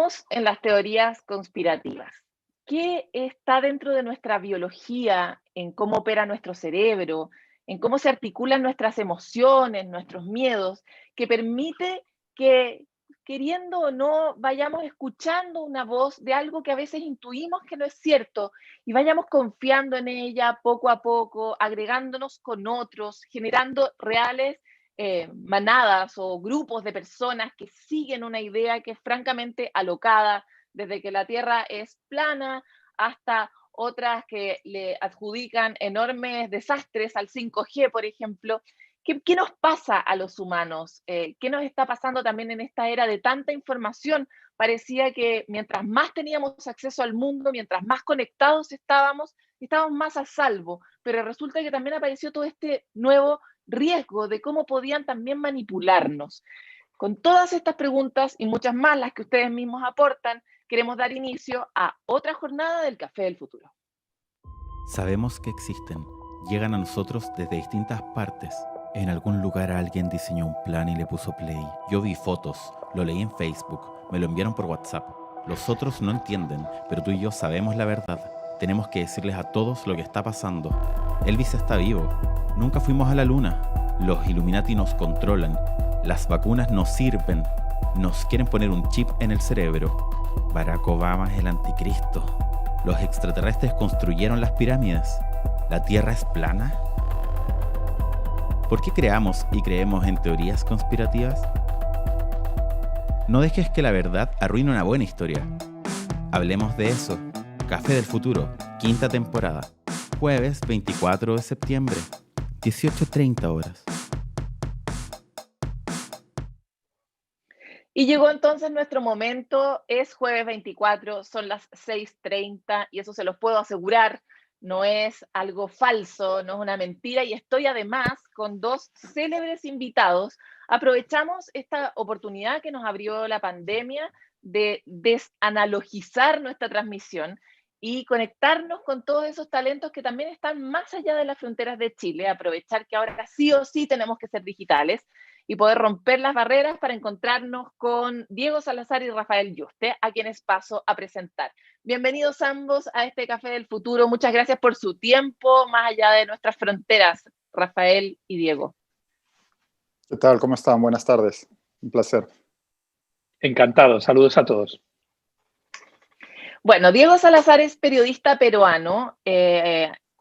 Creemos en las teorías conspirativas. ¿Qué está dentro de nuestra biología, en cómo opera nuestro cerebro, en cómo se articulan nuestras emociones, nuestros miedos, que permite que, queriendo o no, vayamos escuchando una voz de algo que a veces intuimos que no es cierto y vayamos confiando en ella poco a poco, agregándonos con otros, generando reales manadas o grupos de personas que siguen una idea que es francamente alocada, desde que la Tierra es plana hasta otras que le adjudican enormes desastres al 5G, por ejemplo. ¿Qué nos pasa a los humanos? ¿Qué nos está pasando también en esta era de tanta información? Parecía que mientras más teníamos acceso al mundo, mientras más conectados estábamos más a salvo, pero resulta que también apareció todo este nuevo riesgo de cómo podían también manipularnos. Con todas estas preguntas y muchas más, las que ustedes mismos aportan, queremos dar inicio a otra jornada del Café del Futuro. Sabemos que existen, llegan a nosotros desde distintas partes. En algún lugar alguien diseñó un plan y le puso play. Yo vi fotos, lo leí en Facebook, me lo enviaron por WhatsApp. Los otros no entienden, pero tú y yo sabemos la verdad. Tenemos que decirles a todos lo que está pasando. Elvis está vivo. Nunca fuimos a la luna. Los Illuminati nos controlan. Las vacunas no sirven. Nos quieren poner un chip en el cerebro. Barack Obama es el anticristo. Los extraterrestres construyeron las pirámides. ¿La Tierra es plana? ¿Por qué creamos y creemos en teorías conspirativas? No dejes que la verdad arruine una buena historia. Hablemos de eso. Café del Futuro, quinta temporada. Jueves 24 de septiembre, 18:30 horas. Y llegó entonces nuestro momento, es jueves 24, son las 6:30 y eso se los puedo asegurar, no es algo falso, no es una mentira y estoy además con dos célebres invitados. Aprovechamos esta oportunidad que nos abrió la pandemia de desanalogizar nuestra transmisión y conectarnos con todos esos talentos que también están más allá de las fronteras de Chile, aprovechar que ahora sí o sí tenemos que ser digitales y poder romper las barreras para encontrarnos con Diego Salazar y Rafael Yuste, a quienes paso a presentar. Bienvenidos ambos a este Café del Futuro. Muchas gracias por su tiempo, más allá de nuestras fronteras, Rafael y Diego. ¿Qué tal? ¿Cómo están? Buenas tardes. Un placer. Encantado. Saludos a todos. Bueno, Diego Salazar es periodista peruano.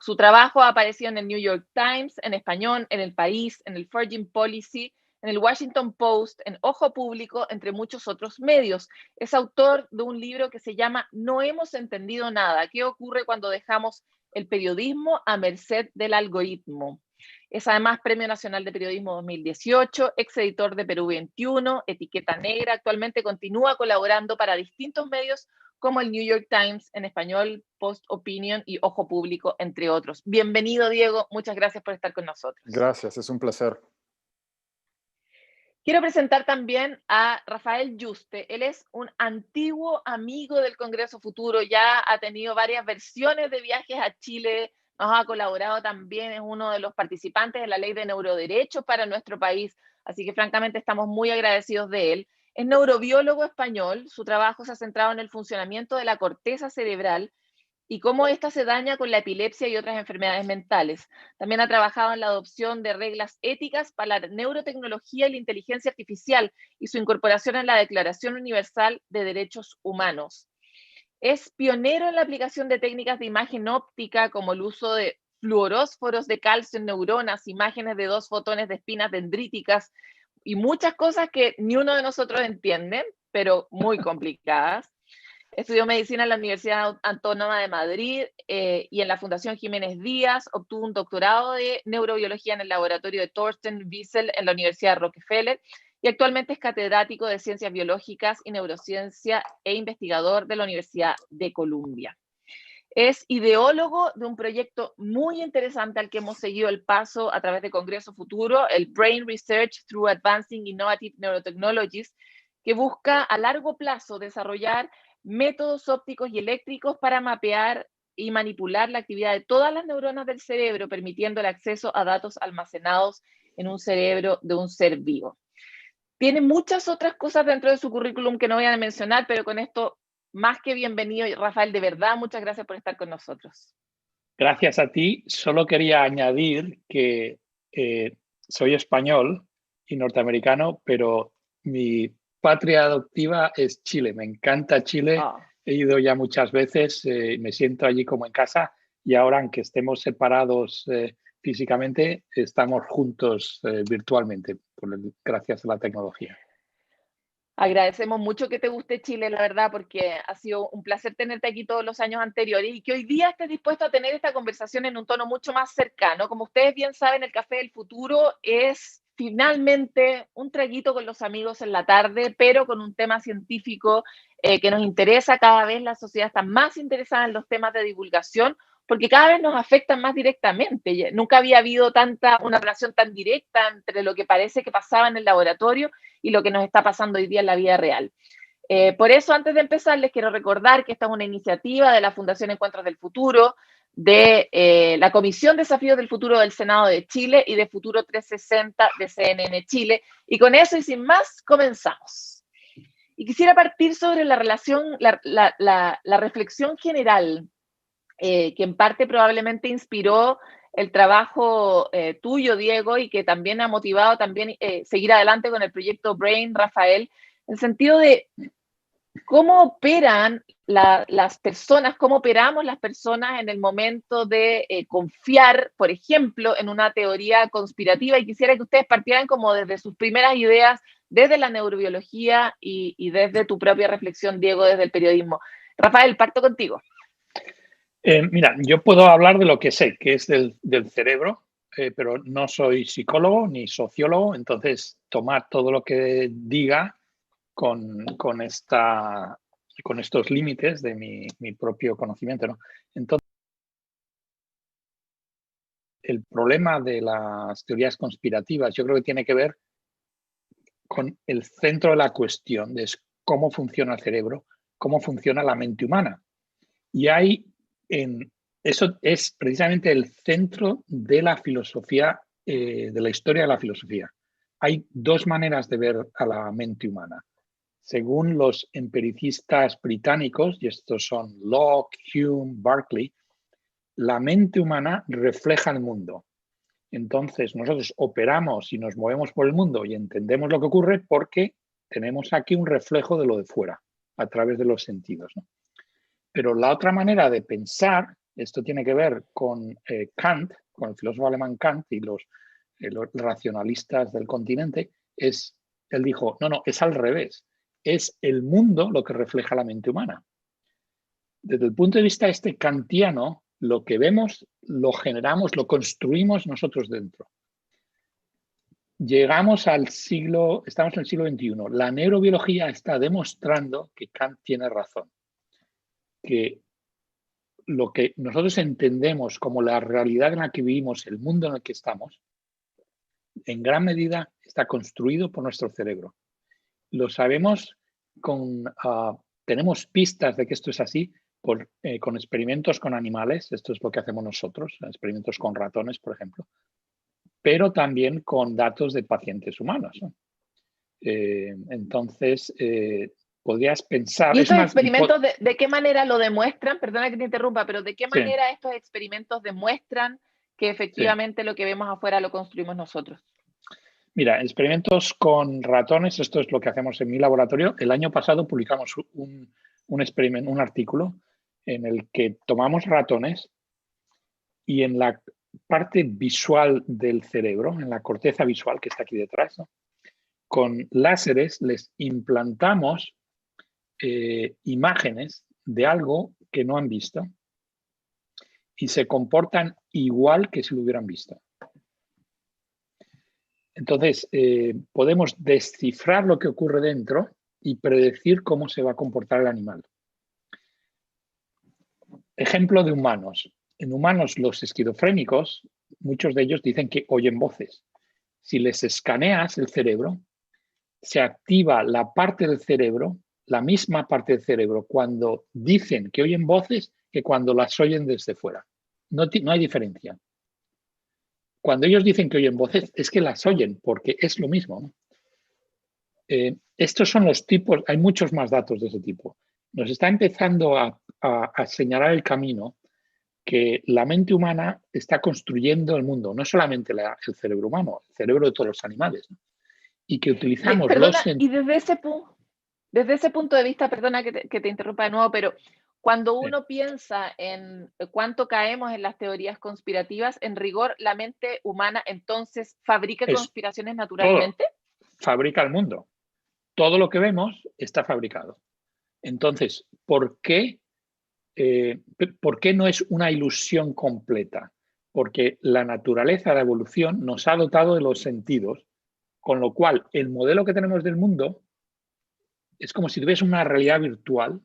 Su trabajo ha aparecido en el New York Times, en Español, en El País, en el Foreign Policy, en el Washington Post, en Ojo Público, entre muchos otros medios. Es autor de un libro que se llama No hemos entendido nada. ¿Qué ocurre cuando dejamos el periodismo a merced del algoritmo? Es además Premio Nacional de Periodismo 2018, exeditor de Perú 21, Etiqueta Negra. Actualmente continúa colaborando para distintos medios como el New York Times en español, Post Opinion y Ojo Público, entre otros. Bienvenido, Diego. Muchas gracias por estar con nosotros. Gracias, es un placer. Quiero presentar también a Rafael Yuste. Él es un antiguo amigo del Congreso Futuro, ya ha tenido varias versiones de viajes a Chile, nos ha colaborado también, es uno de los participantes de la Ley de Neuroderechos para nuestro país, así que francamente estamos muy agradecidos de él. Es neurobiólogo español, su trabajo se ha centrado en el funcionamiento de la corteza cerebral y cómo ésta se daña con la epilepsia y otras enfermedades mentales. También ha trabajado en la adopción de reglas éticas para la neurotecnología y la inteligencia artificial y su incorporación en la Declaración Universal de Derechos Humanos. Es pionero en la aplicación de técnicas de imagen óptica como el uso de fluorósforos de calcio en neuronas, imágenes de 2 fotones de espinas dendríticas y muchas cosas que ni uno de nosotros entiende, pero muy complicadas. Estudió medicina en la Universidad Autónoma de Madrid y en la Fundación Jiménez Díaz. Obtuvo un doctorado de neurobiología en el laboratorio de Thorsten Wiesel en la Universidad de Rockefeller y actualmente es catedrático de Ciencias Biológicas y Neurociencia e investigador de la Universidad de Columbia. Es ideólogo de un proyecto muy interesante al que hemos seguido el paso a través de Congreso Futuro, el Brain Research Through Advancing Innovative Neurotechnologies, que busca a largo plazo desarrollar métodos ópticos y eléctricos para mapear y manipular la actividad de todas las neuronas del cerebro, permitiendo el acceso a datos almacenados en un cerebro de un ser vivo. tiene muchas otras cosas dentro de su currículum que no voy a mencionar, pero con esto, más que bienvenido. Rafael, de verdad, muchas gracias por estar con nosotros. Gracias a ti. Solo quería añadir que soy español y norteamericano, pero mi patria adoptiva es Chile. Me encanta Chile. He ido ya muchas veces, me siento allí como en casa y ahora, aunque estemos separados físicamente, estamos juntos virtualmente, gracias a la tecnología. Agradecemos mucho que te guste Chile, la verdad, porque ha sido un placer tenerte aquí todos los años anteriores y que hoy día estés dispuesto a tener esta conversación en un tono mucho más cercano. Como ustedes bien saben, el Café del Futuro es finalmente un traguito con los amigos en la tarde, pero con un tema científico que nos interesa. Cada vez la sociedad está más interesada en los temas de divulgación porque cada vez nos afectan más directamente. Nunca había habido una relación tan directa entre lo que parece que pasaba en el laboratorio y lo que nos está pasando hoy día en la vida real. Por eso, antes de empezar, les quiero recordar que esta es una iniciativa de la Fundación Encuentros del Futuro, de la Comisión Desafíos del Futuro del Senado de Chile y de Futuro 360 de CNN Chile. Y con eso y sin más, comenzamos. Y quisiera partir sobre la relación, la reflexión general que en parte probablemente inspiró el trabajo tuyo, Diego, y que también ha motivado también seguir adelante con el proyecto Brain, Rafael, en el sentido de cómo operan las personas, cómo operamos las personas en el momento de confiar, por ejemplo, en una teoría conspirativa. Y quisiera que ustedes partieran como desde sus primeras ideas, desde la neurobiología y desde tu propia reflexión, Diego, desde el periodismo. Rafael, parto contigo. Mira, yo puedo hablar de lo que sé, que es del cerebro, pero no soy psicólogo ni sociólogo, entonces tomar todo lo que diga con estos límites de mi propio conocimiento, ¿no? Entonces, el problema de las teorías conspirativas yo creo que tiene que ver con el centro de la cuestión, de cómo funciona el cerebro, cómo funciona la mente humana. Y eso es precisamente el centro de la filosofía, de la historia de la filosofía. Hay dos maneras de ver a la mente humana. Según los empiricistas británicos, y estos son Locke, Hume, Berkeley, la mente humana refleja el mundo. Entonces, nosotros operamos y nos movemos por el mundo y entendemos lo que ocurre porque tenemos aquí un reflejo de lo de fuera, a través de los sentidos, ¿no? Pero la otra manera de pensar, esto tiene que ver con Kant, con el filósofo alemán Kant y los racionalistas del continente, él dijo, no, es al revés. Es el mundo lo que refleja la mente humana. Desde el punto de vista kantiano, lo que vemos lo generamos, lo construimos nosotros dentro. Estamos en el siglo XXI. La neurobiología está demostrando que Kant tiene razón. Que lo que nosotros entendemos como la realidad en la que vivimos, el mundo en el que estamos, en gran medida está construido por nuestro cerebro. Lo sabemos tenemos pistas de que esto es así con experimentos con animales, esto es lo que hacemos nosotros, experimentos con ratones, por ejemplo, pero también con datos de pacientes humanos, ¿no? Entonces, podrías pensar... ¿Y estos experimentos de qué manera lo demuestran? Perdona que te interrumpa, pero ¿de qué manera estos experimentos demuestran que efectivamente lo que vemos afuera lo construimos nosotros? Mira, experimentos con ratones, esto es lo que hacemos en mi laboratorio. El año pasado publicamos un artículo en el que tomamos ratones y en la parte visual del cerebro, en la corteza visual que está aquí detrás, ¿no? Con láseres les implantamos imágenes de algo que no han visto y se comportan igual que si lo hubieran visto. Entonces, podemos descifrar lo que ocurre dentro y predecir cómo se va a comportar el animal. Ejemplo de humanos. En humanos, los esquizofrénicos, muchos de ellos dicen que oyen voces. Si les escaneas el cerebro, se activa la parte del cerebro, la misma parte del cerebro, cuando dicen que oyen voces que cuando las oyen desde fuera. No hay diferencia. Cuando ellos dicen que oyen voces, es que las oyen, porque es lo mismo, ¿no? estos son los tipos, hay muchos más datos de ese tipo. Nos está empezando a señalar el camino que la mente humana está construyendo el mundo, no solamente el cerebro humano, el cerebro de todos los animales, ¿no? Y que utilizamos Perdona, y desde ese punto de vista, perdona que te interrumpa de nuevo, pero cuando uno piensa en cuánto caemos en las teorías conspirativas, en rigor, la mente humana entonces fabrica conspiraciones naturalmente. Fabrica el mundo. Todo lo que vemos está fabricado. Entonces, ¿por qué no es una ilusión completa? Porque la naturaleza, la evolución, nos ha dotado de los sentidos, con lo cual el modelo que tenemos del mundo es como si tuviese una realidad virtual,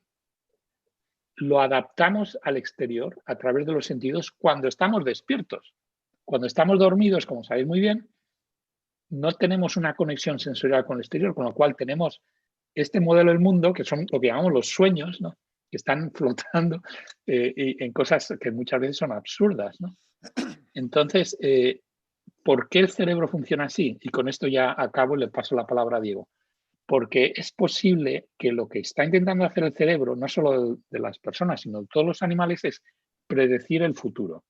lo adaptamos al exterior a través de los sentidos cuando estamos despiertos. Cuando estamos dormidos, como sabéis muy bien, no tenemos una conexión sensorial con el exterior, con lo cual tenemos este modelo del mundo, que son lo que llamamos los sueños, ¿no? Que están flotando en cosas que muchas veces son absurdas, ¿no? Entonces, ¿por qué el cerebro funciona así? Y con esto ya acabo y le paso la palabra a Diego. Porque es posible que lo que está intentando hacer el cerebro, no solo de las personas, sino de todos los animales, es predecir el futuro.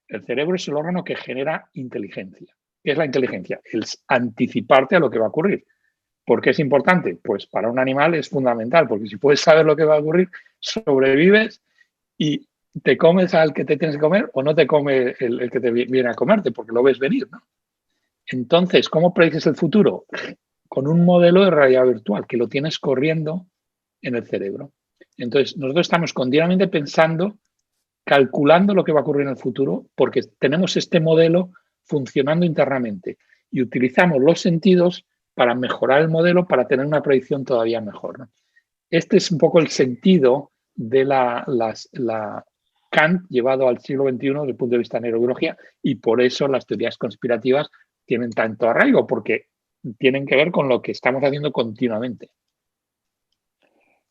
El cerebro es el órgano que genera inteligencia. ¿Qué es la inteligencia? Es anticiparte a lo que va a ocurrir. ¿Por qué es importante? Pues para un animal es fundamental, porque si puedes saber lo que va a ocurrir, sobrevives y te comes al que te tienes que comer o no te come el que te viene a comerte, porque lo ves venir, ¿no? Entonces, ¿cómo predices el futuro? Con un modelo de realidad virtual que lo tienes corriendo en el cerebro. Entonces, nosotros estamos continuamente pensando, calculando lo que va a ocurrir en el futuro, porque tenemos este modelo funcionando internamente y utilizamos los sentidos para mejorar el modelo, para tener una predicción todavía mejor, ¿no? Este es un poco el sentido de la Kant llevado al siglo XXI desde el punto de vista de neurobiología, y por eso las teorías conspirativas tienen tanto arraigo, porque tienen que ver con lo que estamos haciendo continuamente.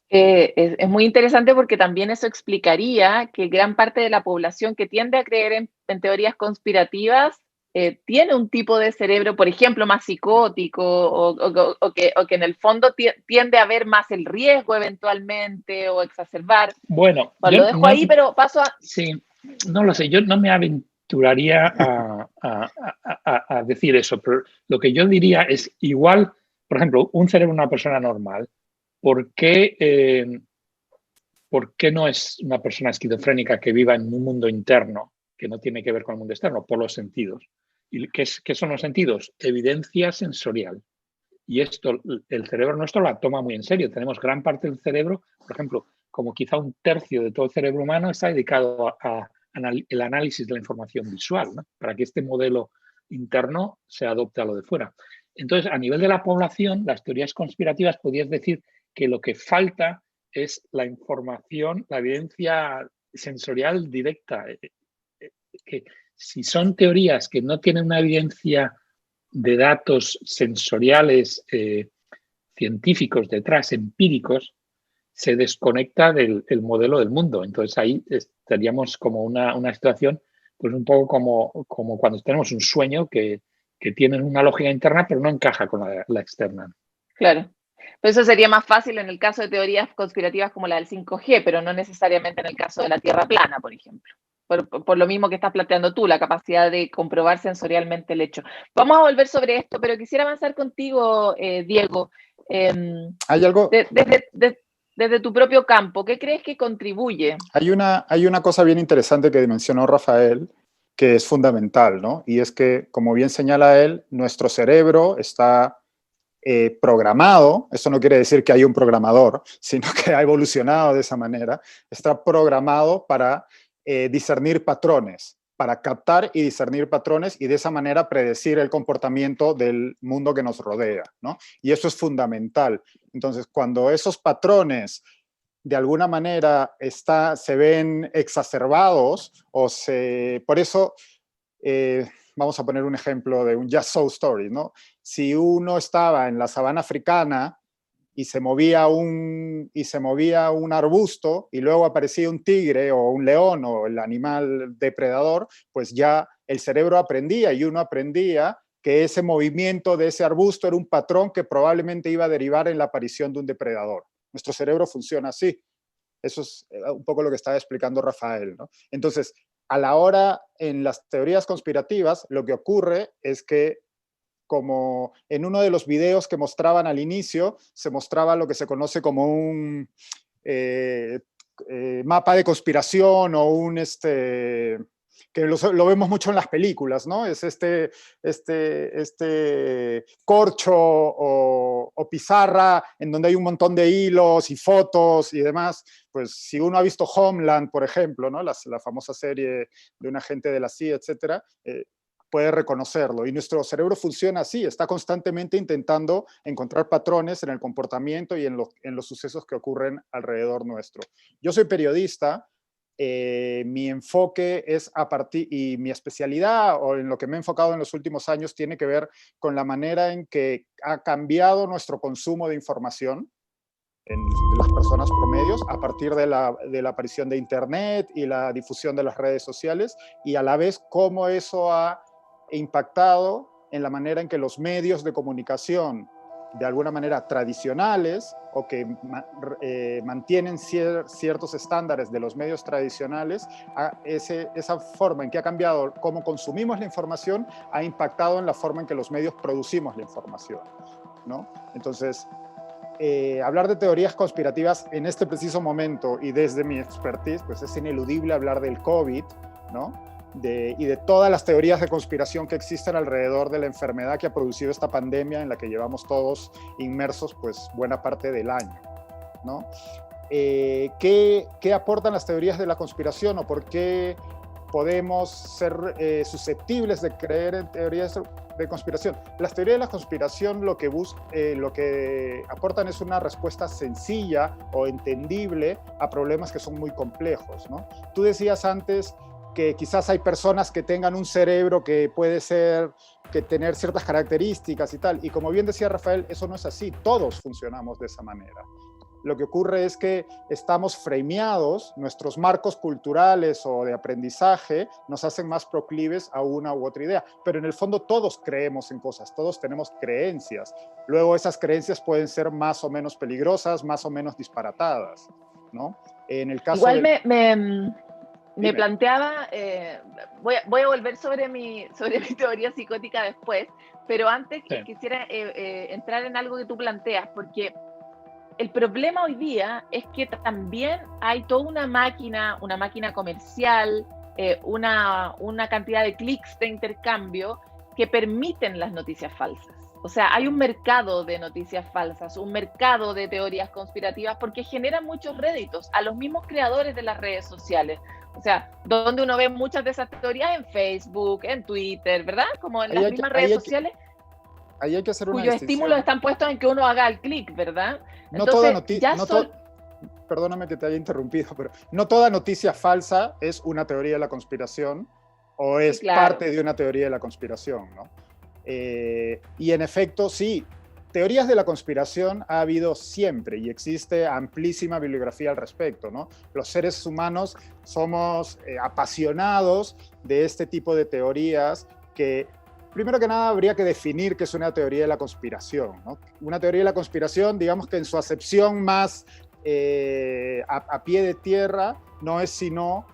Es muy interesante porque también eso explicaría que gran parte de la población que tiende a creer en teorías conspirativas tiene un tipo de cerebro, por ejemplo, más psicótico o que en el fondo tiende a ver más el riesgo eventualmente o exacerbar. Bueno, lo dejo no, ahí, pero paso a... Sí, no lo sé, yo no me aventuraría a decir eso, pero lo que yo diría es igual, por ejemplo, un cerebro de una persona normal, ¿por qué no es una persona esquizofrénica que viva en un mundo interno que no tiene que ver con el mundo externo? Por los sentidos. ¿Y qué son los sentidos? Evidencia sensorial. Y esto, el cerebro nuestro la toma muy en serio. Tenemos gran parte del cerebro, por ejemplo, como quizá un tercio de todo el cerebro humano está dedicado al análisis de la información visual, ¿no? Para que este modelo interno se adopte a lo de fuera. Entonces, a nivel de la población, las teorías conspirativas podrías decir que lo que falta es la información, la evidencia sensorial directa. Que si son teorías que no tienen una evidencia de datos sensoriales científicos detrás, empíricos, se desconecta del modelo del mundo. Entonces ahí estaríamos como una situación, pues un poco como cuando tenemos un sueño que tiene una lógica interna pero no encaja con la externa. Claro. Pero eso sería más fácil en el caso de teorías conspirativas como la del 5G, pero no necesariamente en el caso de la Tierra plana, por ejemplo. Por lo mismo que estás planteando tú, la capacidad de comprobar sensorialmente el hecho. Vamos a volver sobre esto, pero quisiera avanzar contigo, Diego. ¿Hay algo? Desde tu propio campo, ¿qué crees que contribuye? Hay una cosa bien interesante que mencionó Rafael, que es fundamental, ¿no? Y es que, como bien señala él, nuestro cerebro está programado, eso no quiere decir que hay un programador, sino que ha evolucionado de esa manera, está programado para discernir patrones, para captar y discernir patrones y de esa manera predecir el comportamiento del mundo que nos rodea, ¿no? Y eso es fundamental. Entonces, cuando esos patrones de alguna manera se ven exacerbados por eso vamos a poner un ejemplo de un Just So Story, ¿no? Si uno estaba en la sabana africana y se movía un arbusto y luego aparecía un tigre o un león o el animal depredador, pues ya el cerebro aprendía y uno aprendía que ese movimiento de ese arbusto era un patrón que probablemente iba a derivar en la aparición de un depredador. Nuestro cerebro funciona así. Eso es un poco lo que estaba explicando Rafael, ¿no? Entonces, a la hora, en las teorías conspirativas, lo que ocurre es que, como en uno de los videos que mostraban al inicio, se mostraba lo que se conoce como un mapa de conspiración o un que lo vemos mucho en las películas, ¿no? Es corcho o pizarra en donde hay un montón de hilos y fotos y demás. Pues si uno ha visto Homeland, por ejemplo, ¿no? La famosa serie de un agente de la CIA, etcétera, puede reconocerlo. Y nuestro cerebro funciona así, está constantemente intentando encontrar patrones en el comportamiento y en los sucesos que ocurren alrededor nuestro. Yo soy periodista. Mi enfoque es y mi especialidad, o en lo que me he enfocado en los últimos años, tiene que ver con la manera en que ha cambiado nuestro consumo de información en las personas promedios a partir de la aparición de Internet y la difusión de las redes sociales, y a la vez cómo eso ha impactado en la manera en que los medios de comunicación, de alguna manera tradicionales, o que mantienen ciertos estándares de los medios tradicionales, esa forma en que ha cambiado cómo consumimos la información ha impactado en la forma en que los medios producimos la información, ¿no? Entonces, hablar de teorías conspirativas en este preciso momento y desde mi expertise, pues es ineludible hablar del COVID, ¿no? Y de todas las teorías de conspiración que existen alrededor de la enfermedad que ha producido esta pandemia en la que llevamos todos inmersos pues buena parte del año, ¿no? ¿Qué aportan las teorías de la conspiración o por qué podemos ser susceptibles de creer en teorías de conspiración? Las teorías de la conspiración lo que aportan es una respuesta sencilla o entendible a problemas que son muy complejos, ¿no? Tú decías antes que quizás hay personas que tengan un cerebro que puede tener ciertas características y tal, y como bien decía Rafael, eso no es así, todos funcionamos de esa manera. Lo que ocurre es que estamos frameados, nuestros marcos culturales o de aprendizaje nos hacen más proclives a una u otra idea, pero en el fondo todos creemos en cosas, todos tenemos creencias. Luego esas creencias pueden ser más o menos peligrosas, más o menos disparatadas, ¿no? En el caso igual me planteaba, voy a volver sobre mi teoría psicótica después, pero antes quisiera entrar en algo que tú planteas, porque el problema hoy día es que también hay toda una máquina comercial, una cantidad de clics de intercambio que permiten las noticias falsas. O sea, hay un mercado de noticias falsas, un mercado de teorías conspirativas porque generan muchos réditos a los mismos creadores de las redes sociales. O sea, donde uno ve muchas de esas teorías en Facebook, en Twitter, ¿verdad? Como en las mismas redes sociales. Ahí hay que hacer una cuyos distinción. Estímulos están puestos en que uno haga el clic, ¿verdad? No toda noticia, perdóname que te haya interrumpido, pero no toda noticia falsa es una teoría de la conspiración o es parte de una teoría de la conspiración, ¿no? Y en efecto, sí, teorías de la conspiración ha habido siempre y existe amplísima bibliografía al respecto, ¿no? Los seres humanos somos apasionados de este tipo de teorías que, primero que nada, habría que definir qué es una teoría de la conspiración, ¿no? Una teoría de la conspiración, digamos que en su acepción más a pie de tierra, no es sino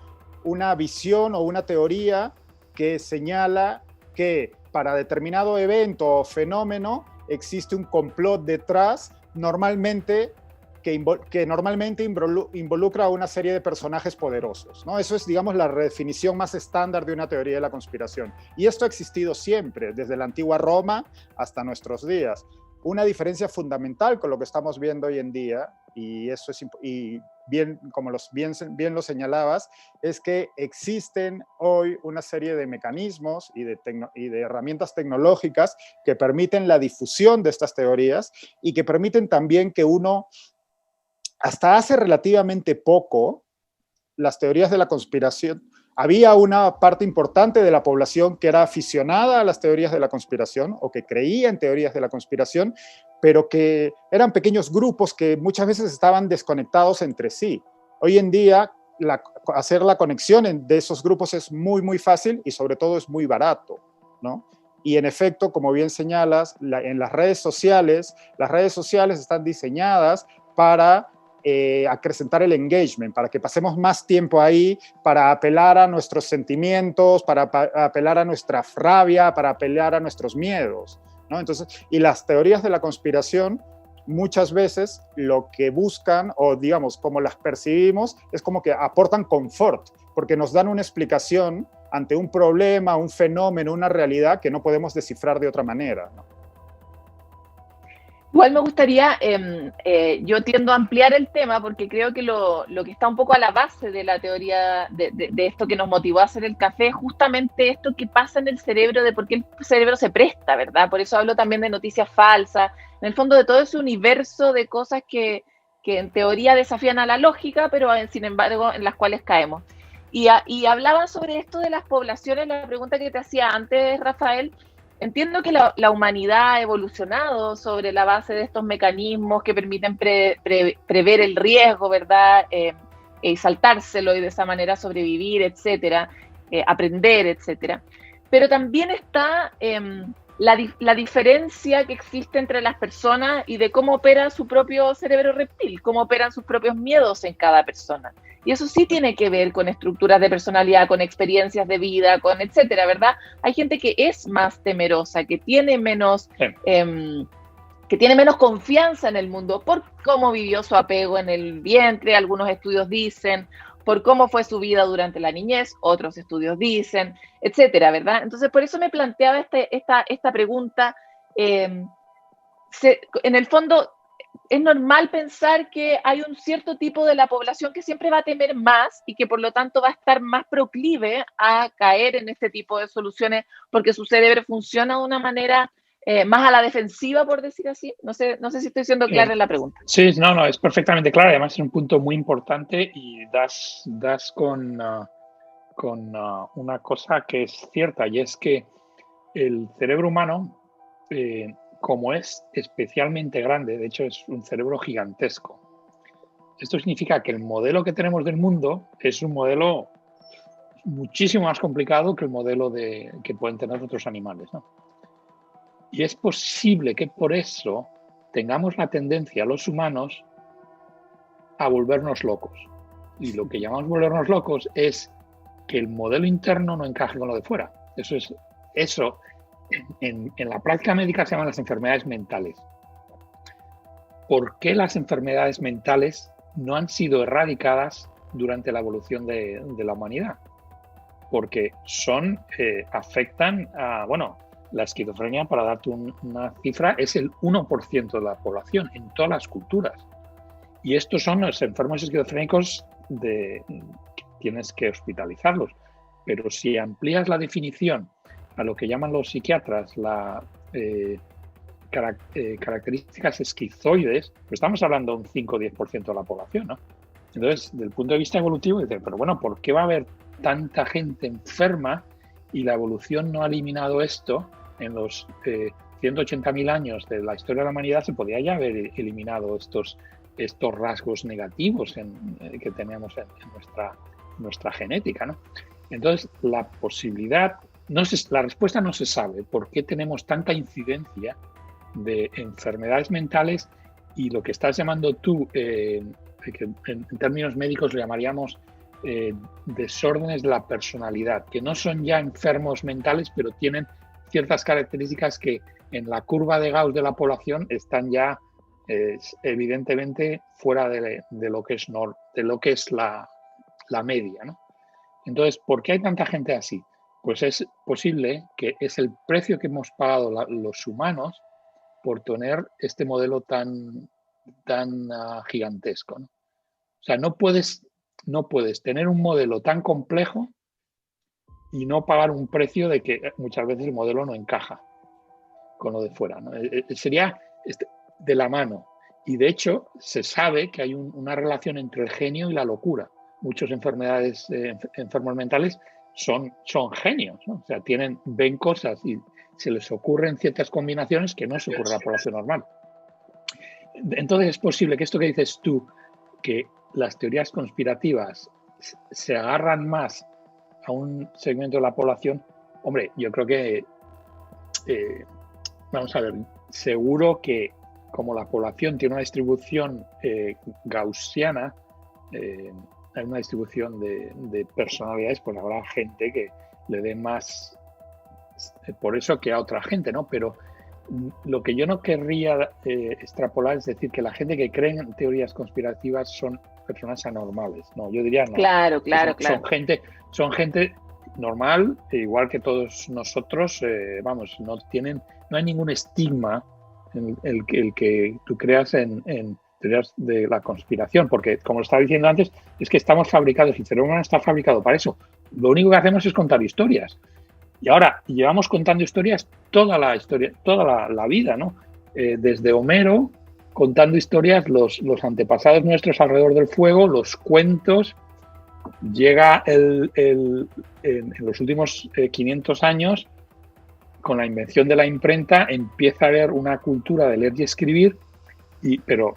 una visión o una teoría que señala que para determinado evento o fenómeno existe un complot detrás, que normalmente involucra a una serie de personajes poderosos, ¿no? Eso es, digamos, la redefinición más estándar de una teoría de la conspiración. Y esto ha existido siempre, desde la antigua Roma hasta nuestros días. Una diferencia fundamental con lo que estamos viendo hoy en día, y eso es bien, como bien lo señalabas, es que existen hoy una serie de mecanismos y de herramientas tecnológicas que permiten la difusión de estas teorías y que permiten también que uno, hasta hace relativamente poco, las teorías de la conspiración, había una parte importante de la población que era aficionada a las teorías de la conspiración o que creía en teorías de la conspiración, pero que eran pequeños grupos que muchas veces estaban desconectados entre sí. Hoy en día, hacer la conexión de esos grupos es muy, muy fácil y sobre todo es muy barato, ¿no? Y en efecto, como bien señalas, en las redes sociales están diseñadas para acrecentar el engagement, para que pasemos más tiempo ahí, para apelar a nuestros sentimientos, para apelar a nuestra rabia, para apelar a nuestros miedos, ¿no? Entonces, y las teorías de la conspiración muchas veces lo que buscan, o digamos, como las percibimos, es como que aportan confort, porque nos dan una explicación ante un problema, un fenómeno, una realidad que no podemos descifrar de otra manera, ¿no? Igual me gustaría, yo tiendo a ampliar el tema porque creo que lo que está un poco a la base de la teoría de esto que nos motivó a hacer el café es justamente esto que pasa en el cerebro, de por qué el cerebro se presta, ¿verdad? Por eso hablo también de noticias falsas, en el fondo de todo ese universo de cosas que en teoría desafían a la lógica, pero sin embargo en las cuales caemos. Y hablaba sobre esto de las poblaciones, la pregunta que te hacía antes, Rafael. Entiendo que la humanidad ha evolucionado sobre la base de estos mecanismos que permiten prever el riesgo, ¿verdad? Y saltárselo y de esa manera sobrevivir, etcétera, aprender, etcétera. Pero también está la diferencia que existe entre las personas y de cómo opera su propio cerebro reptil, cómo operan sus propios miedos en cada persona. Y eso sí tiene que ver con estructuras de personalidad, con experiencias de vida, con etcétera, ¿verdad? Hay gente que es más temerosa, que tiene menos, confianza en el mundo por cómo vivió su apego en el vientre, algunos estudios dicen, por cómo fue su vida durante la niñez, otros estudios dicen, etcétera, ¿verdad? Entonces, por eso me planteaba esta pregunta. En el fondo, es normal pensar que hay un cierto tipo de la población que siempre va a temer más y que por lo tanto va a estar más proclive a caer en este tipo de soluciones porque su cerebro funciona de una manera más a la defensiva, por decir así. No sé si estoy siendo clara en la pregunta. Sí, no, es perfectamente clara. Además es un punto muy importante y das con una cosa que es cierta, y es que el cerebro humano, como es especialmente grande, de hecho es un cerebro gigantesco. Esto significa que el modelo que tenemos del mundo es un modelo muchísimo más complicado que el modelo que pueden tener otros animales, ¿no? Y es posible que por eso tengamos la tendencia los humanos a volvernos locos. Y lo que llamamos volvernos locos es que el modelo interno no encaje con lo de fuera. Eso en la práctica médica se llaman las enfermedades mentales. ¿Por qué las enfermedades mentales no han sido erradicadas durante la evolución de la humanidad? Porque afectan a, la esquizofrenia, para darte una cifra, es el 1% de la población en todas las culturas. Y estos son los enfermos esquizofrénicos que tienes que hospitalizarlos. Pero si amplías la definición a lo que llaman los psiquiatras características esquizoides, pues estamos hablando de un 5 o 10% de la población, ¿no? Entonces, desde el punto de vista evolutivo, dicen, pero bueno, ¿por qué va a haber tanta gente enferma y la evolución no ha eliminado esto? En los 180.000 años de la historia de la humanidad se podía ya haber eliminado estos rasgos negativos que tenemos en nuestra genética, ¿no? Entonces, la respuesta no se sabe. ¿Por qué tenemos tanta incidencia de enfermedades mentales? Y lo que estás llamando tú, que en términos médicos lo llamaríamos desórdenes de la personalidad, que no son ya enfermos mentales, pero tienen ciertas características que en la curva de Gauss de la población están ya evidentemente fuera de lo que es la media, ¿no? Entonces, ¿por qué hay tanta gente así? Pues es posible que es el precio que hemos pagado los humanos por tener este modelo tan gigantesco, ¿no? O sea, no puedes tener un modelo tan complejo y no pagar un precio de que muchas veces el modelo no encaja con lo de fuera, ¿no? Sería de la mano. Y de hecho, se sabe que hay una relación entre el genio y la locura. Muchas enfermos mentales son genios, ¿no? O sea, ven cosas y se les ocurren ciertas combinaciones que no se ocurre a la población normal. Entonces es posible que esto que dices tú, que las teorías conspirativas se agarran más a un segmento de la población, hombre, yo creo que vamos a ver, seguro que como la población tiene una distribución gaussiana, hay una distribución de personalidades, pues habrá gente que le dé más por eso que a otra gente, ¿no? Pero lo que yo no querría extrapolar es decir que la gente que cree en teorías conspirativas son personas anormales. No, yo diría no. Claro. Son gente normal, igual que todos nosotros, vamos, no hay ningún estigma en el que tú creas en teorías de la conspiración, porque como lo estaba diciendo antes, es que estamos fabricados, el cerebro humano está fabricado para eso. Lo único que hacemos es contar historias. Y ahora llevamos contando historias toda la vida, ¿no? Desde Homero, contando historias, los antepasados nuestros alrededor del fuego, los cuentos. Llega en los últimos 500 años, con la invención de la imprenta, empieza a haber una cultura de leer y escribir, pero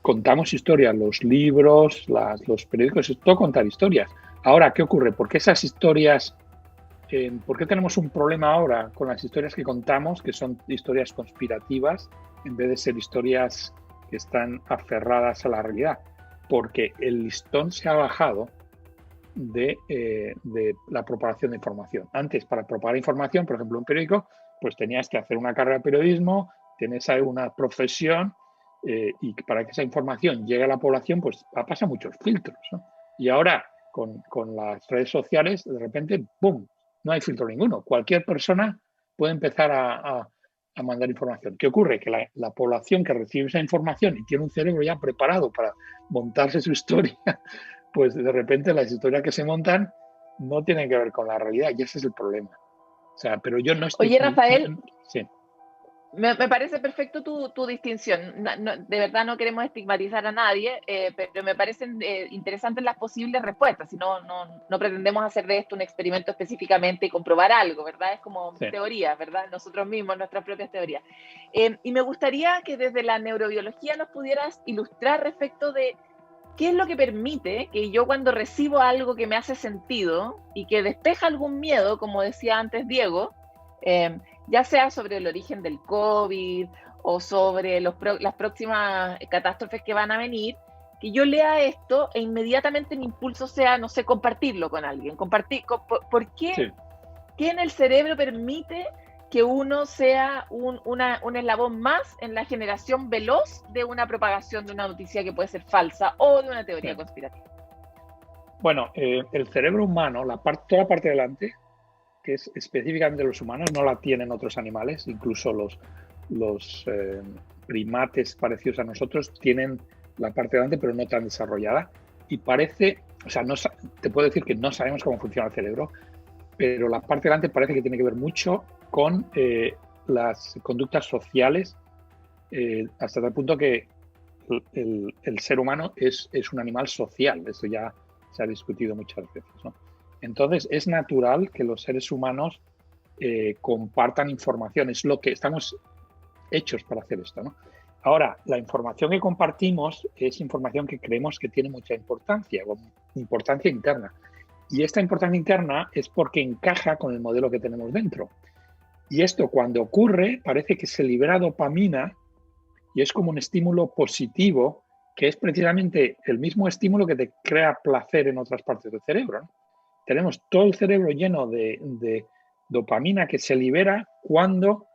contamos historias, los libros, los periódicos, es todo contar historias. Ahora, ¿qué ocurre? ¿Por qué esas historias... ¿Por qué tenemos un problema ahora con las historias que contamos, que son historias conspirativas, en vez de ser historias que están aferradas a la realidad? Porque el listón se ha bajado de la propagación de información. Antes, para propagar información, por ejemplo, un periódico, pues tenías que hacer una carrera de periodismo, tienes una profesión, y para que esa información llegue a la población, pues pasa muchos filtros, ¿no? Y ahora, con las redes sociales, de repente, ¡pum!, no hay filtro ninguno. Cualquier persona puede empezar a mandar información. ¿Qué ocurre? Que la población que recibe esa información y tiene un cerebro ya preparado para montarse su historia, pues de repente las historias que se montan no tienen que ver con la realidad, y ese es el problema. O sea, pero yo no estoy... Oye, Rafael, sí. Me parece perfecto tu distinción. De verdad no queremos estigmatizar a nadie, pero me parecen interesantes las posibles respuestas. Si no pretendemos hacer de esto un experimento específicamente y comprobar algo, ¿verdad? Es como teoría, ¿verdad? Nosotros mismos, nuestras propias teorías. Y me gustaría que desde la neurobiología nos pudieras ilustrar respecto de qué es lo que permite que yo, cuando recibo algo que me hace sentido y que despeja algún miedo, como decía antes Diego, ya sea sobre el origen del COVID o sobre las próximas catástrofes que van a venir, que yo lea esto e inmediatamente mi impulso sea, no sé, compartirlo con alguien. ¿Por qué? Sí. ¿Qué en el cerebro permite que uno sea un eslabón más en la generación veloz de una propagación de una noticia que puede ser falsa o de una teoría conspirativa? Bueno, el cerebro humano, toda la parte de delante, que es específicamente de los humanos, no la tienen otros animales, incluso los primates parecidos a nosotros tienen la parte de delante, pero no tan desarrollada. Y parece, o sea, te puedo decir que no sabemos cómo funciona el cerebro, pero la parte de delante parece que tiene que ver mucho con las conductas sociales, hasta tal punto que el ser humano es un animal social. Eso ya se ha discutido muchas veces, ¿no? Entonces, es natural que los seres humanos compartan información. Es lo que estamos hechos para hacer esto, ¿no? Ahora, la información que compartimos es información que creemos que tiene mucha importancia, o importancia interna. Y esta importancia interna es porque encaja con el modelo que tenemos dentro. Y esto, cuando ocurre, parece que se libera dopamina y es como un estímulo positivo, que es precisamente el mismo estímulo que te crea placer en otras partes del cerebro, ¿no? Tenemos todo el cerebro lleno de dopamina que se libera cuando,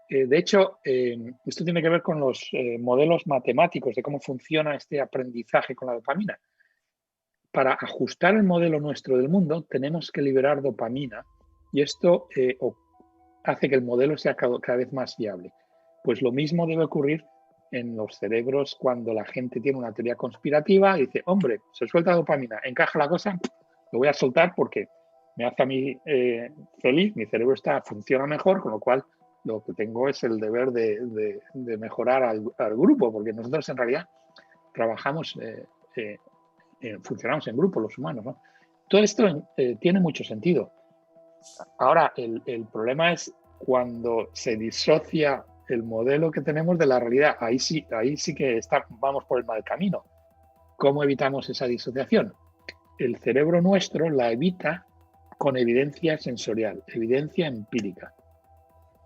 de hecho, esto tiene que ver con los modelos matemáticos de cómo funciona este aprendizaje con la dopamina. Para ajustar el modelo nuestro del mundo, tenemos que liberar dopamina y esto hace que el modelo sea cada vez más viable. Pues lo mismo debe ocurrir en los cerebros cuando la gente tiene una teoría conspirativa y dice, hombre, se suelta dopamina, encaja la cosa, lo voy a soltar porque me hace a mí feliz, mi cerebro funciona mejor, con lo cual lo que tengo es el deber de mejorar al grupo, porque nosotros en realidad trabajamos, funcionamos en grupo los humanos, ¿no? Todo esto tiene mucho sentido. Ahora, el problema es cuando se disocia el modelo que tenemos de la realidad. Ahí sí que vamos por el mal camino. ¿Cómo evitamos esa disociación? El cerebro nuestro la evita con evidencia sensorial, evidencia empírica.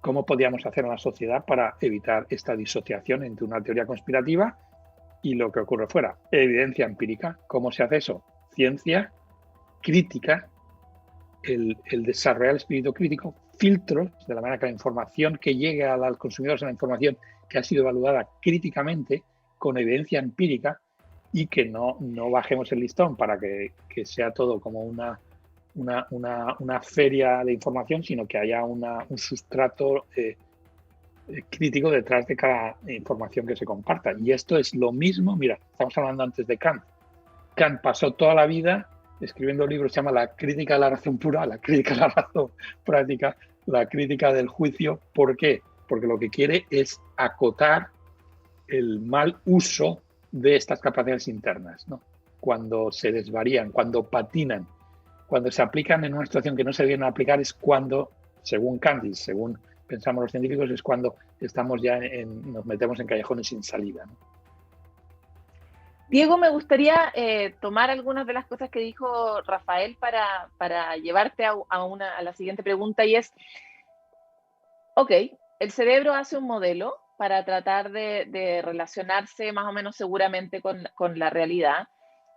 cómo podíamos hacer en la sociedad para evitar esta disociación entre una teoría conspirativa y lo que ocurre fuera. Evidencia empírica. ¿Cómo se hace eso? Ciencia crítica, el desarrollar el espíritu crítico, filtros, de la manera que la información que llegue a los consumidores es una información que ha sido evaluada críticamente con evidencia empírica y que no bajemos el listón para que sea todo como una feria de información, sino que haya un sustrato crítico detrás de cada información que se comparta. Y esto es lo mismo, mira, estamos hablando antes de Kant. Kant pasó toda la vida escribiendo libros, se llama La crítica de la razón pura, la crítica de la razón práctica, la crítica del juicio. ¿Por qué? Porque lo que quiere es acotar el mal uso de estas capacidades internas, ¿no? Cuando se desvarían, cuando patinan, cuando se aplican en una situación que no se deben aplicar, es cuando, según Kant y según pensamos los científicos, es cuando estamos ya nos metemos en callejones sin salida, ¿no? Diego, me gustaría tomar algunas de las cosas que dijo Rafael para llevarte a la siguiente pregunta, y es, ok, el cerebro hace un modelo para tratar de relacionarse más o menos seguramente con la realidad,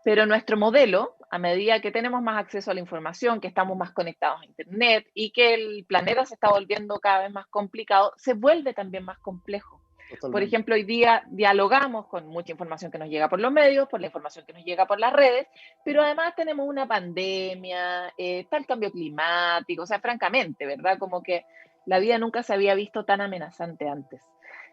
pero nuestro modelo, a medida que tenemos más acceso a la información, que estamos más conectados a Internet y que el planeta se está volviendo cada vez más complicado, se vuelve también más complejo. Totalmente. Por ejemplo, hoy día dialogamos con mucha información que nos llega por los medios, por la información que nos llega por las redes, pero además tenemos una pandemia, está el cambio climático, o sea, francamente, ¿verdad? Como que la vida nunca se había visto tan amenazante antes.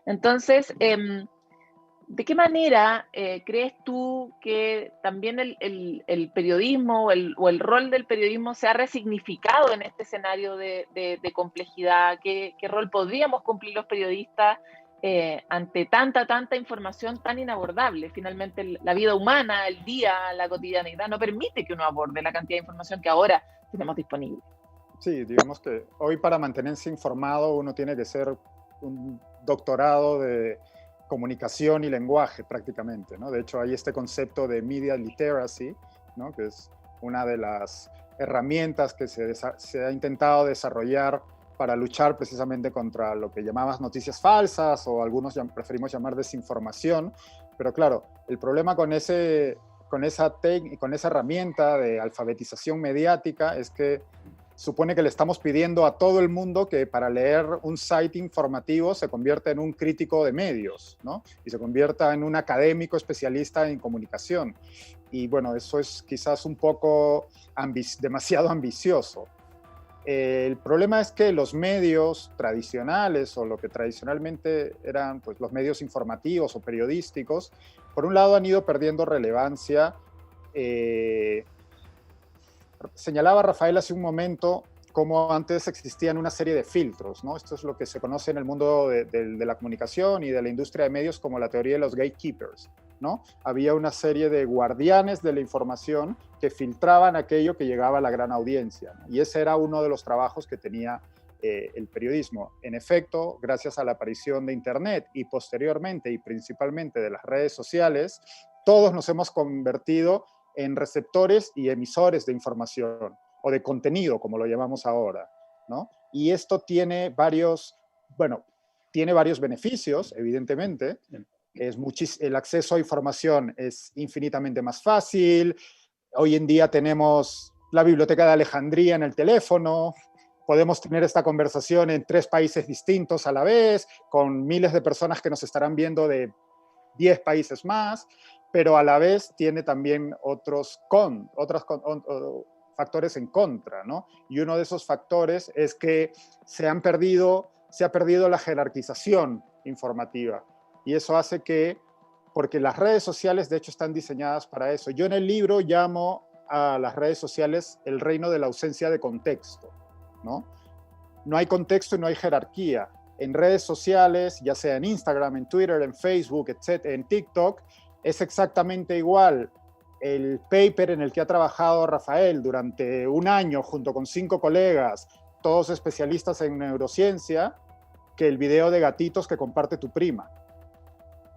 Entonces, ¿de qué manera crees tú que también el periodismo o el rol del periodismo se ha resignificado en este escenario de complejidad? ¿Qué rol podríamos cumplir los periodistas ante tanta información tan inabordable? Finalmente, la vida humana, el día, la cotidianidad, no permite que uno aborde la cantidad de información que ahora tenemos disponible. Sí, digamos que hoy para mantenerse informado uno tiene que ser un doctorado de comunicación y lenguaje prácticamente, ¿no? De hecho, hay este concepto de media literacy, ¿no? Que es una de las herramientas que se ha intentado desarrollar para luchar precisamente contra lo que llamamos noticias falsas, o algunos preferimos llamar desinformación. Pero claro, el problema con esa herramienta de alfabetización mediática es que supone que le estamos pidiendo a todo el mundo que para leer un site informativo se convierta en un crítico de medios, ¿no? Y se convierta en un académico especialista en comunicación. Y bueno, eso es quizás un poco demasiado ambicioso. El problema es que los medios tradicionales, o lo que tradicionalmente eran pues, los medios informativos o periodísticos, por un lado han ido perdiendo relevancia. Señalaba Rafael hace un momento cómo antes existían una serie de filtros, ¿no? Esto es lo que se conoce en el mundo de la comunicación y de la industria de medios como la teoría de los gatekeepers, ¿no? Había una serie de guardianes de la información que filtraban aquello que llegaba a la gran audiencia, ¿no? Y ese era uno de los trabajos que tenía el periodismo. En efecto, gracias a la aparición de Internet y posteriormente y principalmente de las redes sociales, todos nos hemos convertido en receptores y emisores de información, o de contenido, como lo llamamos ahora, ¿no? Y esto tiene varios beneficios, evidentemente. El acceso a información es infinitamente más fácil. Hoy en día tenemos la Biblioteca de Alejandría en el teléfono, podemos tener esta conversación en 3 países distintos a la vez, con miles de personas que nos estarán viendo de 10 países más, pero a la vez tiene también otros factores en contra, ¿no? Y uno de esos factores es que se ha perdido la jerarquización informativa. Y eso hace porque las redes sociales de hecho están diseñadas para eso. Yo en el libro llamo a las redes sociales el reino de la ausencia de contexto, ¿no? No hay contexto y no hay jerarquía. En redes sociales, ya sea en Instagram, en Twitter, en Facebook, etc., en TikTok, es exactamente igual el paper en el que ha trabajado Rafael durante un año junto con 5 colegas, todos especialistas en neurociencia, que el video de gatitos que comparte tu prima,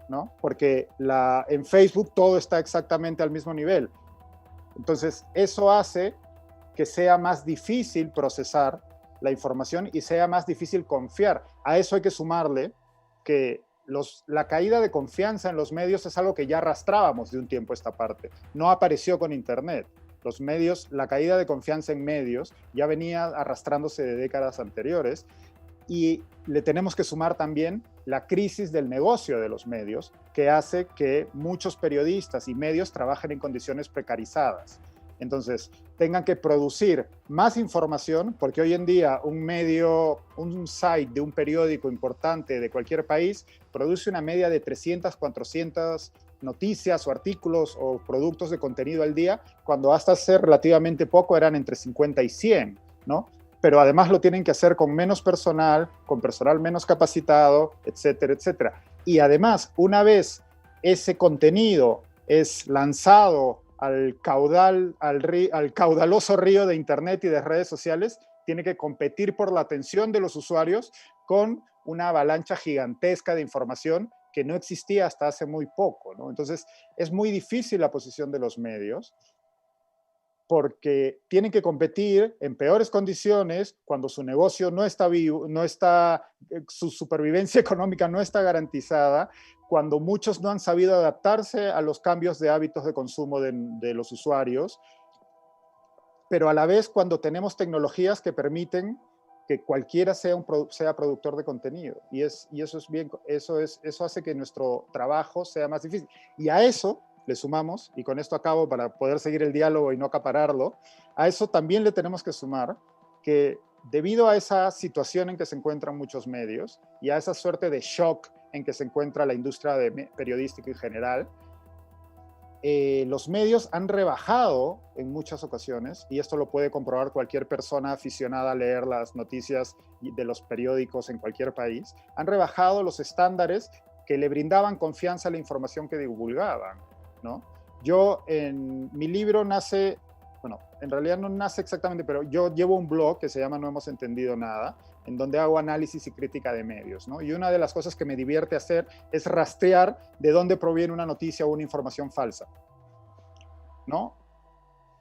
¿no? Porque en Facebook todo está exactamente al mismo nivel. Entonces, eso hace que sea más difícil procesar la información y sea más difícil confiar. A eso hay que sumarle que la caída de confianza en los medios es algo que ya arrastrábamos de un tiempo a esta parte. No apareció con Internet. Los medios, la caída de confianza en medios ya venía arrastrándose de décadas anteriores, y le tenemos que sumar también la crisis del negocio de los medios, que hace que muchos periodistas y medios trabajen en condiciones precarizadas. Entonces, tengan que producir más información, porque hoy en día un medio, un site de un periódico importante de cualquier país produce una media de 300, 400 noticias o artículos o productos de contenido al día, cuando hasta hace relativamente poco eran entre 50 y 100, ¿no? Pero además lo tienen que hacer con menos personal, con personal menos capacitado, etcétera, etcétera. Y además, una vez ese contenido es lanzado al caudaloso río de Internet y de redes sociales, tiene que competir por la atención de los usuarios con una avalancha gigantesca de información que no existía hasta hace muy poco, ¿no? Entonces, es muy difícil la posición de los medios, porque tienen que competir en peores condiciones cuando su negocio no está vivo, su supervivencia económica no está garantizada, cuando muchos no han sabido adaptarse a los cambios de hábitos de consumo de los usuarios, pero a la vez cuando tenemos tecnologías que permiten que cualquiera sea productor de contenido. Y eso hace que nuestro trabajo sea más difícil. Y a eso le sumamos, y con esto acabo para poder seguir el diálogo y no acapararlo, a eso también le tenemos que sumar que debido a esa situación en que se encuentran muchos medios y a esa suerte de shock en que se encuentra la industria periodística en general, los medios han rebajado en muchas ocasiones, y esto lo puede comprobar cualquier persona aficionada a leer las noticias de los periódicos en cualquier país, han rebajado los estándares que le brindaban confianza a la información que divulgaban, ¿no? Yo, en mi libro nace, bueno, en realidad no nace exactamente, pero yo llevo un blog que se llama No Hemos Entendido Nada, en donde hago análisis y crítica de medios, ¿no? Y una de las cosas que me divierte hacer es rastrear de dónde proviene una noticia o una información falsa, ¿no?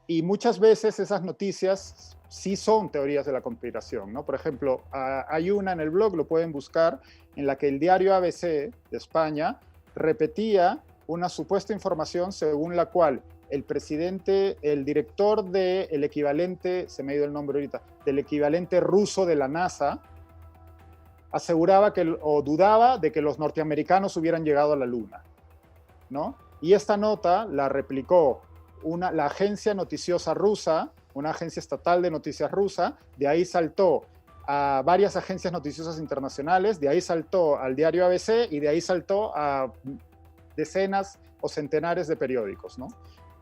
Y muchas veces esas noticias sí son teorías de la conspiración, ¿no? Por ejemplo, hay una en el blog, lo pueden buscar, en la que el diario ABC de España repetía una supuesta información según la cual el presidente, el director del equivalente, se me ha ido el nombre ahorita, del equivalente ruso de la NASA, aseguraba o dudaba de que los norteamericanos hubieran llegado a la Luna, ¿no? Y esta nota la replicó la agencia noticiosa rusa, una agencia estatal de noticias rusa, de ahí saltó a varias agencias noticiosas internacionales, de ahí saltó al diario ABC y de ahí saltó a decenas o centenares de periódicos, ¿no?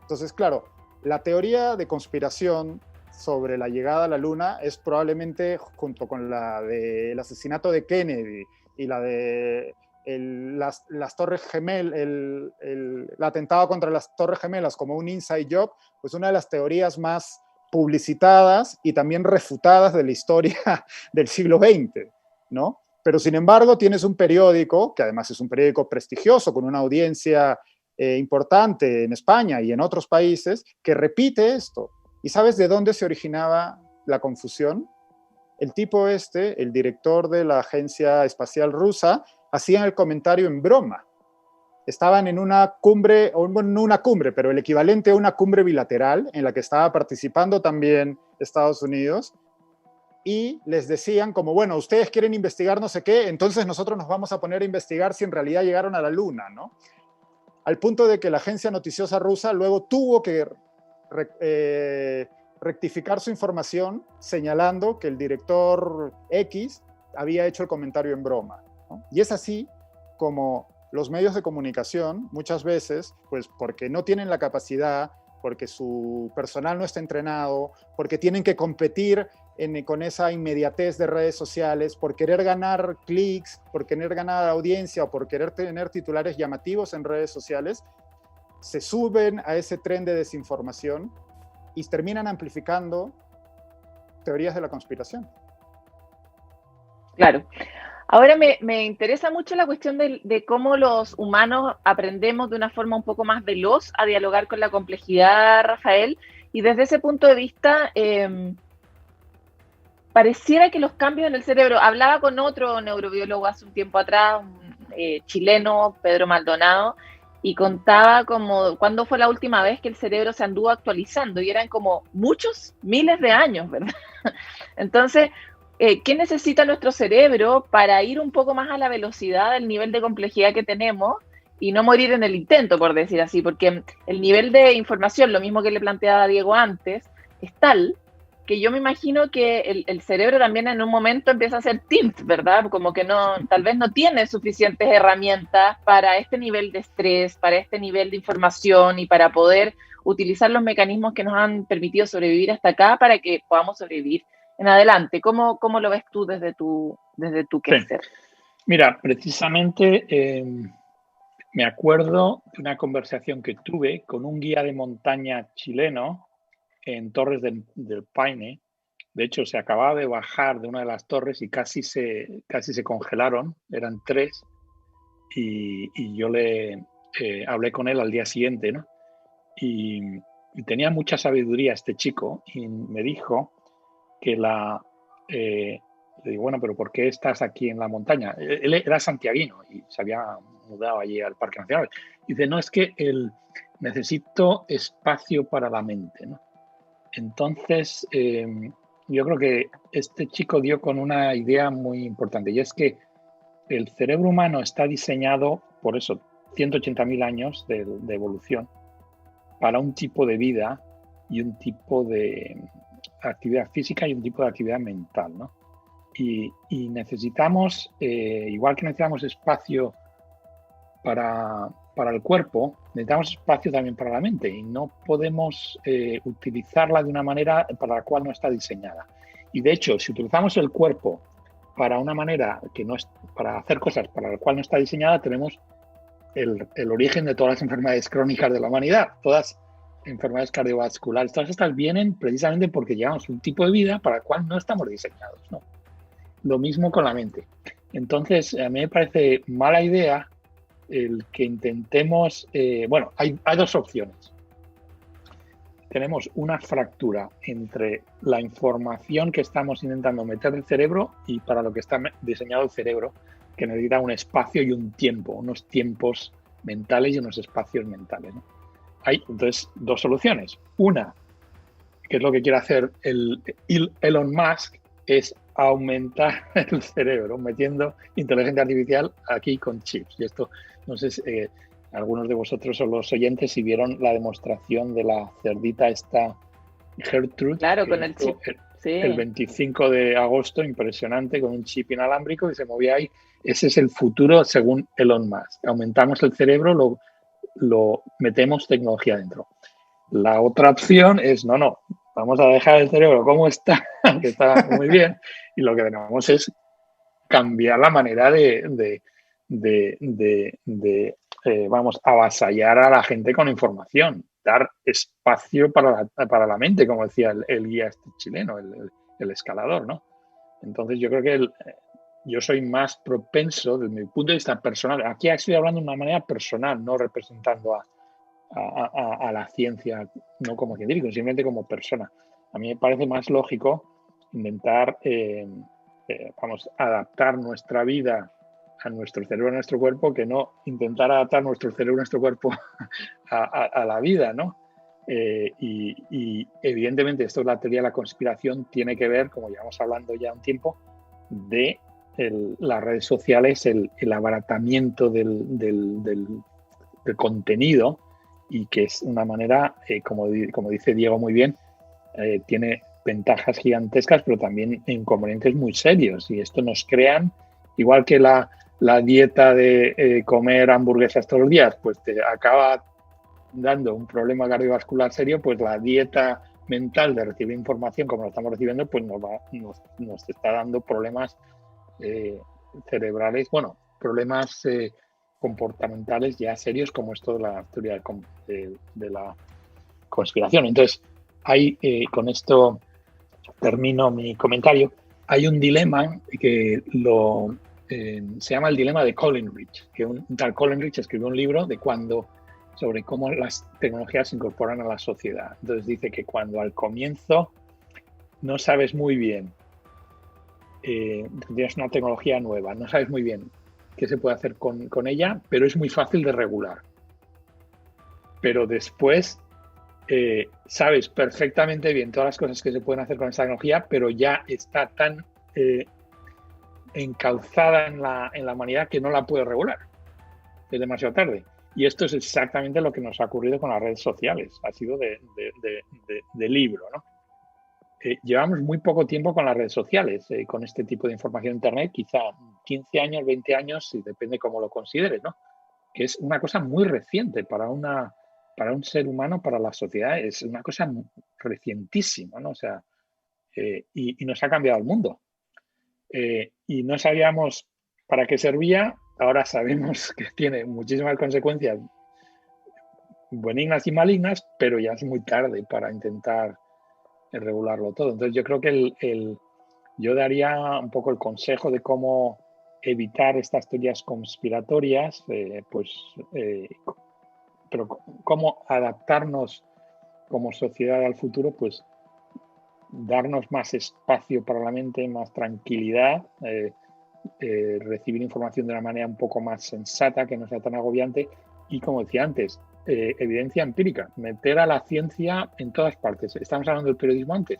Entonces, claro, la teoría de conspiración sobre la llegada a la Luna es probablemente, junto con la del asesinato de Kennedy y la de las Torres Gemelas, el atentado contra las Torres Gemelas como un inside job, pues una de las teorías más publicitadas y también refutadas de la historia del siglo XX, ¿no? Pero sin embargo tienes un periódico, que además es un periódico prestigioso, con una audiencia importante en España y en otros países, que repite esto. ¿Y sabes de dónde se originaba la confusión? El tipo el director de la Agencia Espacial Rusa, hacían el comentario en broma. Estaban en una cumbre, o bueno, no una cumbre, pero el equivalente a una cumbre bilateral, en la que estaba participando también Estados Unidos, y les decían como, bueno, ustedes quieren investigar no sé qué, entonces nosotros nos vamos a poner a investigar si en realidad llegaron a la Luna, ¿no? Al punto de que la agencia noticiosa rusa luego tuvo que rectificar su información señalando que el director X había hecho el comentario en broma, ¿no? Y es así como los medios de comunicación muchas veces, pues porque no tienen la capacidad, porque su personal no está entrenado, porque tienen que competir con esa inmediatez de redes sociales, por querer ganar clics, por querer ganar audiencia o por querer tener titulares llamativos en redes sociales, se suben a ese tren de desinformación y terminan amplificando teorías de la conspiración. Claro. Ahora me interesa mucho la cuestión de cómo los humanos aprendemos de una forma un poco más veloz a dialogar con la complejidad, Rafael, y desde ese punto de vista, pareciera que los cambios en el cerebro, hablaba con otro neurobiólogo hace un tiempo atrás, un chileno, Pedro Maldonado, y contaba como cuándo fue la última vez que el cerebro se anduvo actualizando, y eran como muchos miles de años, ¿verdad? Entonces, ¿qué necesita nuestro cerebro para ir un poco más a la velocidad del nivel de complejidad que tenemos y no morir en el intento, por decir así? Porque el nivel de información, lo mismo que le planteaba a Diego antes, es tal que yo me imagino que el cerebro también en un momento empieza a hacer tilt, ¿verdad? Como que no, tal vez no tiene suficientes herramientas para este nivel de estrés, para este nivel de información y para poder utilizar los mecanismos que nos han permitido sobrevivir hasta acá para que podamos sobrevivir en adelante. ¿Cómo lo ves tú desde tu quehacer? Sí. Mira, precisamente me acuerdo de una conversación que tuve con un guía de montaña chileno en Torres del Paine. De hecho, se acababa de bajar de una de las torres y casi se congelaron, eran 3, y yo le hablé con él al día siguiente, ¿no? Y tenía mucha sabiduría este chico, y me dijo que le digo, bueno, pero ¿por qué estás aquí en la montaña? Él era santiaguino y se había mudado allí al Parque Nacional. Y dice, no, es que necesito espacio para la mente, ¿no? Entonces, yo creo que este chico dio con una idea muy importante, y es que el cerebro humano está diseñado, por eso, 180.000 años de evolución, para un tipo de vida y un tipo de actividad física y un tipo de actividad mental, ¿no? Y necesitamos, igual que necesitamos espacio para el cuerpo, necesitamos espacio también para la mente, y no podemos utilizarla de una manera para la cual no está diseñada. Y de hecho, si utilizamos el cuerpo para una manera que no es para hacer cosas para la cual no está diseñada, tenemos el origen de todas las enfermedades crónicas de la humanidad, todas enfermedades cardiovasculares, todas estas vienen precisamente porque llevamos un tipo de vida para el cual no estamos diseñados, ¿no? Lo mismo con la mente. Entonces, a mí me parece mala idea el que intentemos, bueno, hay 2 opciones. Tenemos una fractura entre la información que estamos intentando meter en el cerebro y para lo que está diseñado el cerebro, que necesita un espacio y un tiempo, unos tiempos mentales y unos espacios mentales, ¿no? Hay entonces 2 soluciones. Una, que es lo que quiere hacer Elon Musk, es aumentar el cerebro metiendo inteligencia artificial aquí con chips. Y esto, no sé si algunos de vosotros o los oyentes si vieron la demostración de la cerdita esta Gertrude. Claro, con el chip. Sí. El 25 de agosto, impresionante, con un chip inalámbrico y se movía ahí. Ese es el futuro según Elon Musk. Aumentamos el cerebro, lo metemos tecnología dentro. La otra opción es, no, vamos a dejar el cerebro como está, que está muy bien, y lo que tenemos es cambiar la manera vamos, avasallar a la gente con información, dar espacio para la mente, como decía el guía este chileno, el escalador, ¿no? Entonces yo creo que yo soy más propenso, desde mi punto de vista personal, aquí estoy hablando de una manera personal, no representando a la ciencia, no como científico, simplemente como persona. A mí me parece más lógico intentar adaptar nuestra vida a nuestro cerebro, a nuestro cuerpo, que no intentar adaptar nuestro cerebro, a nuestro cuerpo a la vida, ¿no? Y evidentemente esto es la teoría de la conspiración, tiene que ver, como llevamos hablando ya un tiempo, de las redes sociales, el abaratamiento del contenido, y que es una manera, como dice Diego muy bien, tiene ventajas gigantescas, pero también inconvenientes muy serios. Y esto nos crean, igual que la dieta de comer hamburguesas todos los días, pues te acaba dando un problema cardiovascular serio, pues la dieta mental de recibir información como lo estamos recibiendo, pues nos está dando problemas cerebrales, bueno, problemas comportamentales ya serios, como esto de la teoría de la conspiración. Entonces, con esto termino mi comentario. Hay un dilema que se llama el dilema de Coleridge, que un tal Coleridge escribió un libro sobre cómo las tecnologías se incorporan a la sociedad. Entonces dice que cuando al comienzo no sabes muy bien tienes una tecnología nueva, no sabes muy bien qué se puede hacer con ella, pero es muy fácil de regular. Pero después sabes perfectamente bien todas las cosas que se pueden hacer con esa tecnología, pero ya está tan encauzada en la humanidad que no la puede regular. Es demasiado tarde. Y esto es exactamente lo que nos ha ocurrido con las redes sociales. Ha sido de libro, ¿no? Llevamos muy poco tiempo con las redes sociales, con este tipo de información en Internet, quizá 15 años, 20 años, si depende cómo lo consideres, ¿no? Que es una cosa muy reciente para un ser humano, para la sociedad, es una cosa recientísima, ¿no? O sea, y nos ha cambiado el mundo. Y no sabíamos para qué servía, ahora sabemos que tiene muchísimas consecuencias benignas y malignas, pero ya es muy tarde para intentar regularlo todo. Entonces yo creo que yo daría un poco el consejo de cómo evitar estas teorías conspiratorias, pero cómo adaptarnos como sociedad al futuro, pues darnos más espacio para la mente, más tranquilidad, recibir información de una manera un poco más sensata, que no sea tan agobiante, y como decía antes, evidencia empírica, meter a la ciencia en todas partes. Estamos hablando del periodismo antes,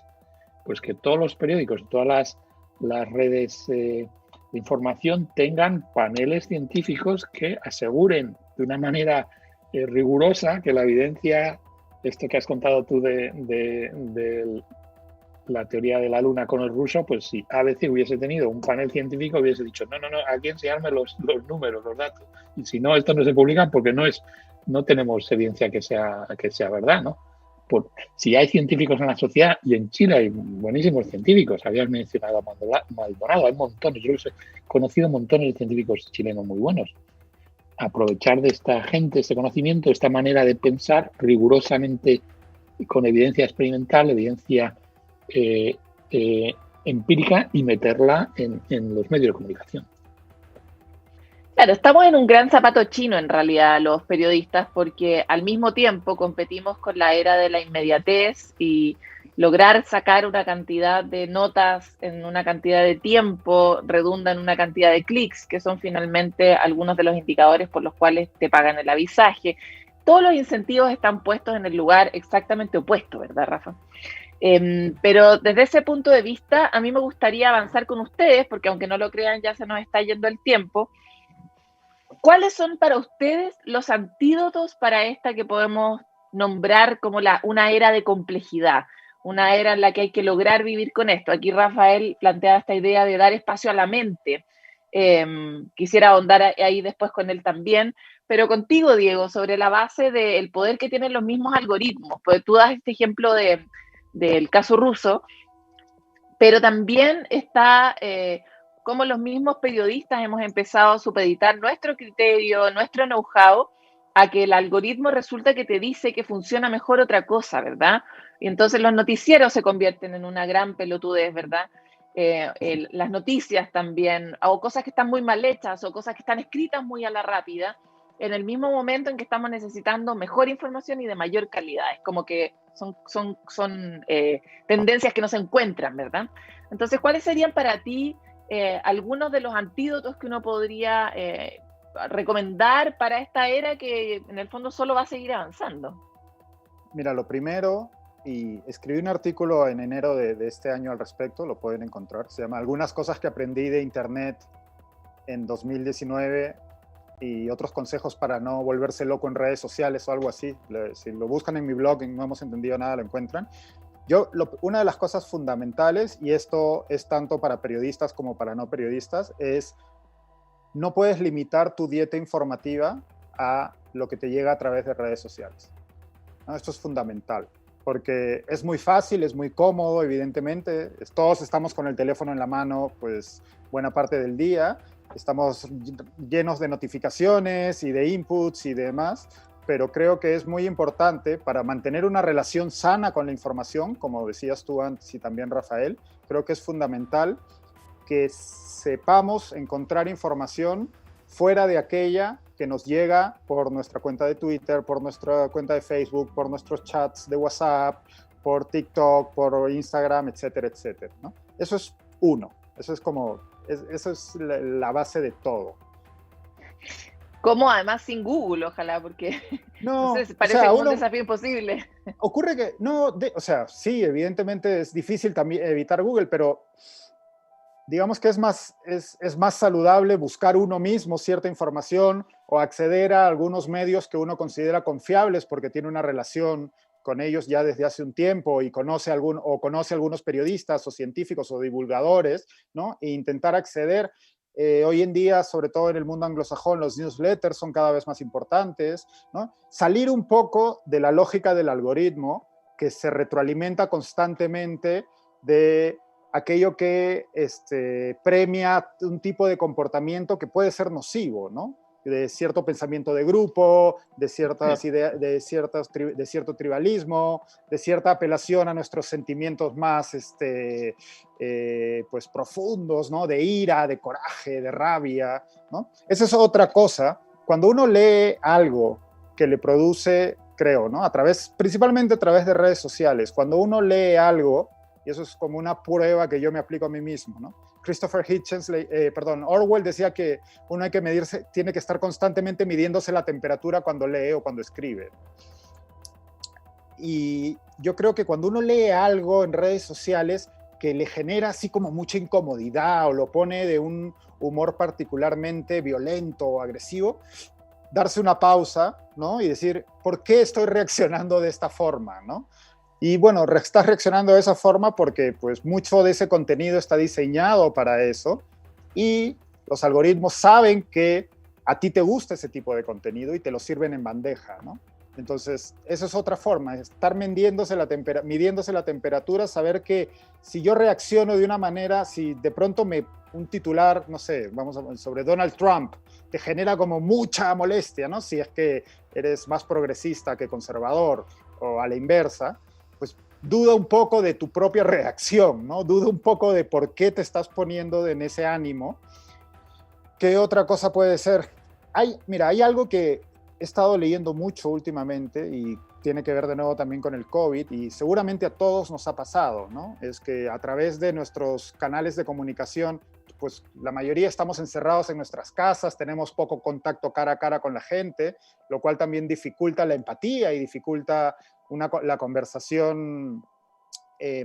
pues que todos los periódicos, todas las redes de información tengan paneles científicos que aseguren de una manera rigurosa que la evidencia, esto que has contado tú de la teoría de la luna con el ruso, pues si ABC hubiese tenido un panel científico hubiese dicho, no, aquí enseñarme los números, los datos. Y si no, esto no se publica porque no tenemos evidencia que sea verdad, ¿no? Si hay científicos en la sociedad, y en Chile hay buenísimos científicos, habías mencionado a Maldonado, hay montones, yo he conocido montones de científicos chilenos muy buenos. Aprovechar de esta gente, este conocimiento, esta manera de pensar rigurosamente con evidencia experimental, evidencia empírica, y meterla en los medios de comunicación. Claro, estamos en un gran zapato chino en realidad los periodistas, porque al mismo tiempo competimos con la era de la inmediatez y lograr sacar una cantidad de notas en una cantidad de tiempo redunda en una cantidad de clics, que son finalmente algunos de los indicadores por los cuales te pagan el avisaje. Todos los incentivos están puestos en el lugar exactamente opuesto, ¿verdad, Rafa? Pero desde ese punto de vista, a mí me gustaría avanzar con ustedes, porque aunque no lo crean, ya se nos está yendo el tiempo. ¿Cuáles son para ustedes los antídotos para esta que podemos nombrar como una era de complejidad? Una era en la que hay que lograr vivir con esto. Aquí Rafael planteaba esta idea de dar espacio a la mente. Quisiera ahondar ahí después con él también. Pero contigo, Diego, sobre la base del poder que tienen los mismos algoritmos. Pues tú das este ejemplo del caso ruso, pero también está cómo los mismos periodistas hemos empezado a supeditar nuestro criterio, nuestro know-how, a que el algoritmo resulta que te dice que funciona mejor otra cosa, ¿verdad? Y entonces los noticieros se convierten en una gran pelotudez, ¿verdad? Las noticias también, o cosas que están muy mal hechas, o cosas que están escritas muy a la rápida, en el mismo momento en que estamos necesitando mejor información y de mayor calidad. Es como que son tendencias que no se encuentran, ¿verdad? Entonces, ¿cuáles serían para ti algunos de los antídotos que uno podría recomendar para esta era que en el fondo solo va a seguir avanzando? Mira, lo primero, y escribí un artículo en enero de este año al respecto, lo pueden encontrar, se llama Algunas cosas que aprendí de Internet en 2019 y otros consejos para no volverse loco en redes sociales o algo así. Si lo buscan en mi blog, en No Hemos Entendido Nada, lo encuentran. Una de las cosas fundamentales, y esto es tanto para periodistas como para no periodistas, es no puedes limitar tu dieta informativa a lo que te llega a través de redes sociales. ¿No? Esto es fundamental, porque es muy fácil, es muy cómodo, evidentemente. Todos estamos con el teléfono en la mano, pues, buena parte del día. Estamos llenos de notificaciones y de inputs y demás, pero creo que es muy importante para mantener una relación sana con la información, como decías tú antes y también Rafael, creo que es fundamental que sepamos encontrar información fuera de aquella que nos llega por nuestra cuenta de Twitter, por nuestra cuenta de Facebook, por nuestros chats de WhatsApp, por TikTok, por Instagram, etcétera, etcétera, ¿no? Eso es uno. Eso es como, eso es la base de todo. Como además sin Google, ojalá, porque No, entonces o parece sea, como un desafío imposible. ocurre que, no, o sea, sí, evidentemente es difícil también evitar Google, pero digamos que es más saludable buscar uno mismo cierta información o acceder a algunos medios que uno considera confiables porque tiene una relación con ellos ya desde hace un tiempo y conoce algunos periodistas o científicos o divulgadores, ¿no? E intentar acceder. Hoy en día, sobre todo en el mundo anglosajón, los newsletters son cada vez más importantes, ¿no? Salir un poco de la lógica del algoritmo que se retroalimenta constantemente de aquello que premia un tipo de comportamiento que puede ser nocivo, ¿no? De cierto pensamiento de grupo, de ciertas ideas, de cierto tribalismo, de cierta apelación a nuestros sentimientos más pues profundos, ¿no? De ira, de coraje, de rabia, ¿no? Esa es otra cosa. Cuando uno lee algo que le produce, creo, ¿no? Principalmente a través de redes sociales, cuando uno lee algo, y eso es como una prueba que yo me aplico a mí mismo, ¿no? Orwell decía que uno tiene que estar constantemente midiéndose la temperatura cuando lee o cuando escribe. Y yo creo que cuando uno lee algo en redes sociales que le genera así como mucha incomodidad o lo pone de un humor particularmente violento o agresivo, darse una pausa, ¿no? Y decir, ¿por qué estoy reaccionando de esta forma, ¿no? Y bueno, estás reaccionando de esa forma porque pues mucho de ese contenido está diseñado para eso y los algoritmos saben que a ti te gusta ese tipo de contenido y te lo sirven en bandeja, ¿no? Entonces, esa es otra forma, estar midiéndose la temperatura, saber que si yo reacciono de una manera, si de pronto un titular, no sé, sobre Donald Trump, te genera como mucha molestia, ¿no? Si es que eres más progresista que conservador o a la inversa, pues duda un poco de tu propia reacción, ¿no? Duda un poco de por qué te estás poniendo en ese ánimo. ¿Qué otra cosa puede ser? Hay algo que he estado leyendo mucho últimamente y tiene que ver de nuevo también con el COVID y seguramente a todos nos ha pasado, ¿no? Es que a través de nuestros canales de comunicación, pues la mayoría estamos encerrados en nuestras casas, tenemos poco contacto cara a cara con la gente, lo cual también dificulta la empatía y dificulta la conversación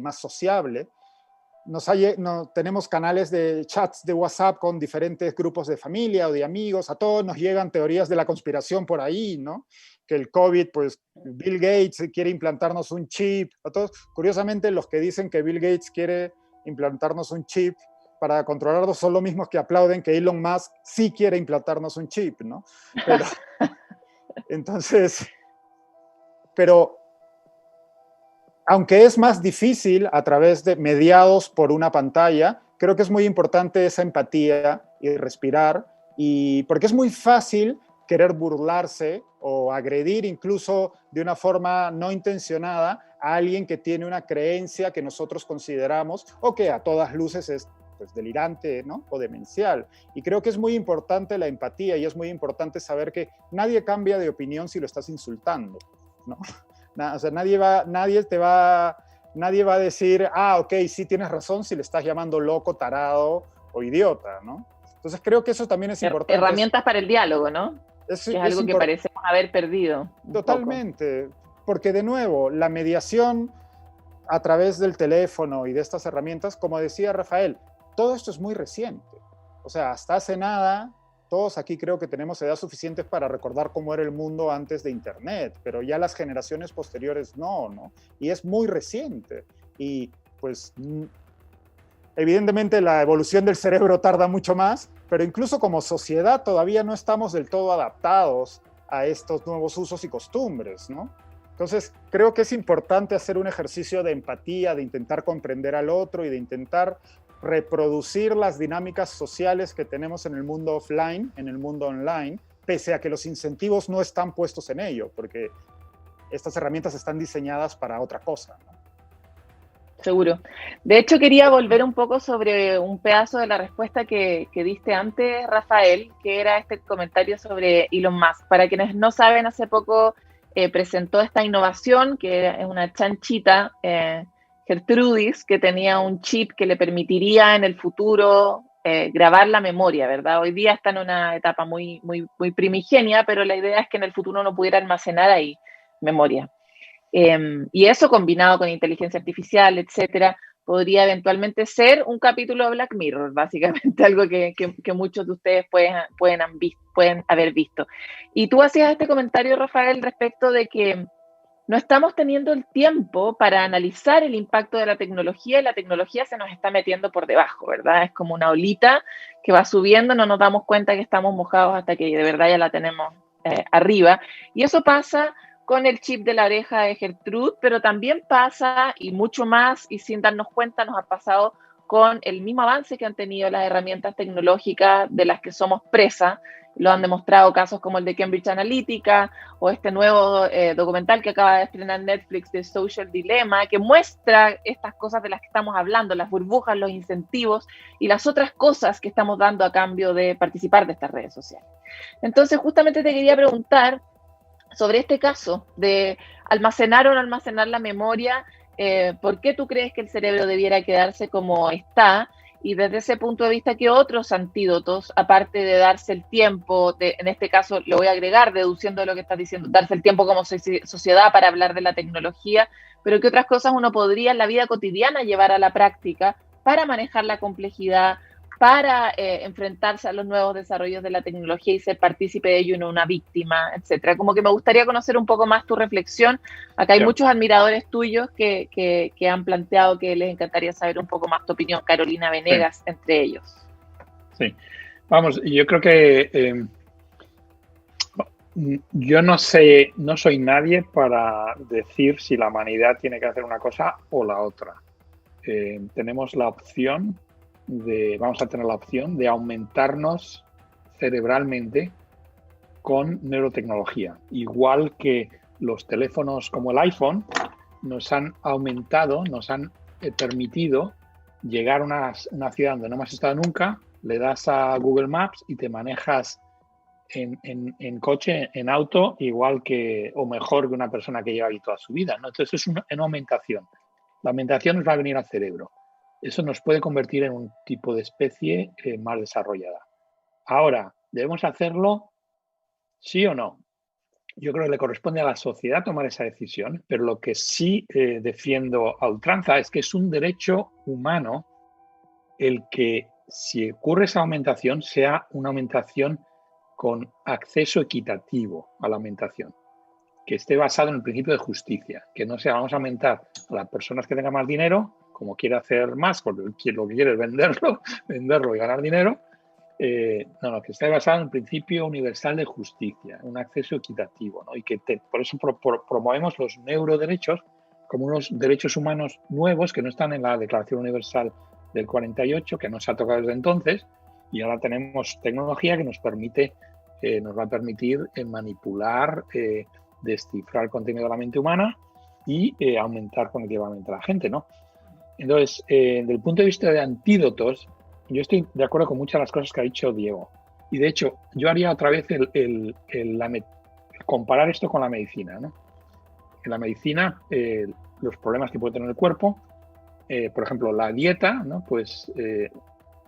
más sociable. Tenemos canales de chats de WhatsApp con diferentes grupos de familia o de amigos, a todos nos llegan teorías de la conspiración por ahí, ¿no? Que el COVID, pues Bill Gates quiere implantarnos un chip, a todos, curiosamente los que dicen que Bill Gates quiere implantarnos un chip para controlarnos son los mismos que aplauden que Elon Musk sí quiere implantarnos un chip, ¿no? Pero, entonces, pero aunque es más difícil a través de mediados por una pantalla, creo que es muy importante esa empatía y respirar, y porque es muy fácil querer burlarse o agredir incluso de una forma no intencionada a alguien que tiene una creencia que nosotros consideramos o que a todas luces es pues, delirante, ¿no? O demencial. Y creo que es muy importante la empatía y es muy importante saber que nadie cambia de opinión si lo estás insultando, ¿no? O sea, nadie va a decir, ok, sí tienes razón si le estás llamando loco, tarado o idiota, ¿no? Entonces creo que eso también es importante. Herramientas para el diálogo, ¿no? Que es algo que parecemos haber perdido. Totalmente, porque de nuevo, la mediación a través del teléfono y de estas herramientas, como decía Rafael, todo esto es muy reciente. O sea, hasta hace nada, todos aquí creo que tenemos edad suficiente para recordar cómo era el mundo antes de Internet, pero ya las generaciones posteriores no. Y es muy reciente. Y pues evidentemente la evolución del cerebro tarda mucho más, pero incluso como sociedad todavía no estamos del todo adaptados a estos nuevos usos y costumbres, ¿no? Entonces, creo que es importante hacer un ejercicio de empatía, de intentar comprender al otro y de intentar reproducir las dinámicas sociales que tenemos en el mundo offline, en el mundo online, pese a que los incentivos no están puestos en ello, porque estas herramientas están diseñadas para otra cosa, ¿no? Seguro. De hecho, quería volver un poco sobre un pedazo de la respuesta que diste antes, Rafael, que era este comentario sobre Elon Musk. Para quienes no saben, hace poco presentó esta innovación, que es una chanchita Gertrudis, que tenía un chip que le permitiría en el futuro grabar la memoria, ¿verdad? Hoy día está en una etapa muy primigenia, pero la idea es que en el futuro uno pudiera almacenar ahí memoria. Y eso combinado con inteligencia artificial, etcétera, podría eventualmente ser un capítulo de Black Mirror, básicamente algo que muchos de ustedes pueden haber visto. Y tú hacías este comentario, Rafael, respecto de que no estamos teniendo el tiempo para analizar el impacto de la tecnología y la tecnología se nos está metiendo por debajo, ¿verdad? Es como una olita que va subiendo, no nos damos cuenta que estamos mojados hasta que de verdad ya la tenemos arriba. Y eso pasa con el chip de la oreja de Gertrude, pero también pasa, y mucho más, y sin darnos cuenta, nos ha pasado con el mismo avance que han tenido las herramientas tecnológicas de las que somos presa. Lo han demostrado casos como el de Cambridge Analytica o este nuevo documental que acaba de estrenar Netflix de Social Dilemma, que muestra estas cosas de las que estamos hablando, las burbujas, los incentivos y las otras cosas que estamos dando a cambio de participar de estas redes sociales. Entonces, justamente te quería preguntar sobre este caso de almacenar o no almacenar la memoria, ¿por qué tú crees que el cerebro debiera quedarse como está? Y desde ese punto de vista, ¿qué otros antídotos, aparte de darse el tiempo, en este caso lo voy a agregar, deduciendo de lo que estás diciendo, darse el tiempo como sociedad para hablar de la tecnología, pero qué otras cosas uno podría en la vida cotidiana llevar a la práctica para manejar la complejidad, para enfrentarse a los nuevos desarrollos de la tecnología y ser partícipe de ello y no una víctima, etcétera? Como que me gustaría conocer un poco más tu reflexión. Acá hay muchos admiradores tuyos que han planteado que les encantaría saber un poco más tu opinión, Carolina Venegas, entre ellos. Sí, vamos, yo creo que yo no sé, no soy nadie para decir si la humanidad tiene que hacer una cosa o la otra. Tenemos la opción vamos a tener la opción de aumentarnos cerebralmente con neurotecnología. Igual que los teléfonos como el iPhone nos han aumentado, nos han permitido llegar a una ciudad donde no hemos estado nunca, le das a Google Maps y te manejas en coche, en auto, igual que o mejor que una persona que lleva ahí toda su vida, ¿no? Entonces es una aumentación. La aumentación nos va a venir al cerebro. Eso nos puede convertir en un tipo de especie más desarrollada. Ahora, ¿debemos hacerlo sí o no? Yo creo que le corresponde a la sociedad tomar esa decisión, pero lo que sí defiendo a ultranza es que es un derecho humano el que, si ocurre esa aumentación, sea una aumentación con acceso equitativo a la aumentación, que esté basado en el principio de justicia, que no sea vamos a aumentar a las personas que tengan más dinero, como quiere hacer más, porque lo que quiere es venderlo y ganar dinero. No, que esté basado en el principio universal de justicia, un acceso equitativo, ¿no? Y que por eso promovemos los neuroderechos como unos derechos humanos nuevos que no están en la Declaración Universal del 48, que no se ha tocado desde entonces, y ahora tenemos tecnología que nos va a permitir manipular, descifrar el contenido de la mente humana y aumentar cognitivamente a la gente, ¿no? Entonces, desde el punto de vista de antídotos, yo estoy de acuerdo con muchas de las cosas que ha dicho Diego. Y de hecho, yo haría otra vez comparar esto con la medicina, ¿no? En la medicina, los problemas que puede tener el cuerpo, por ejemplo, la dieta, ¿no? Pues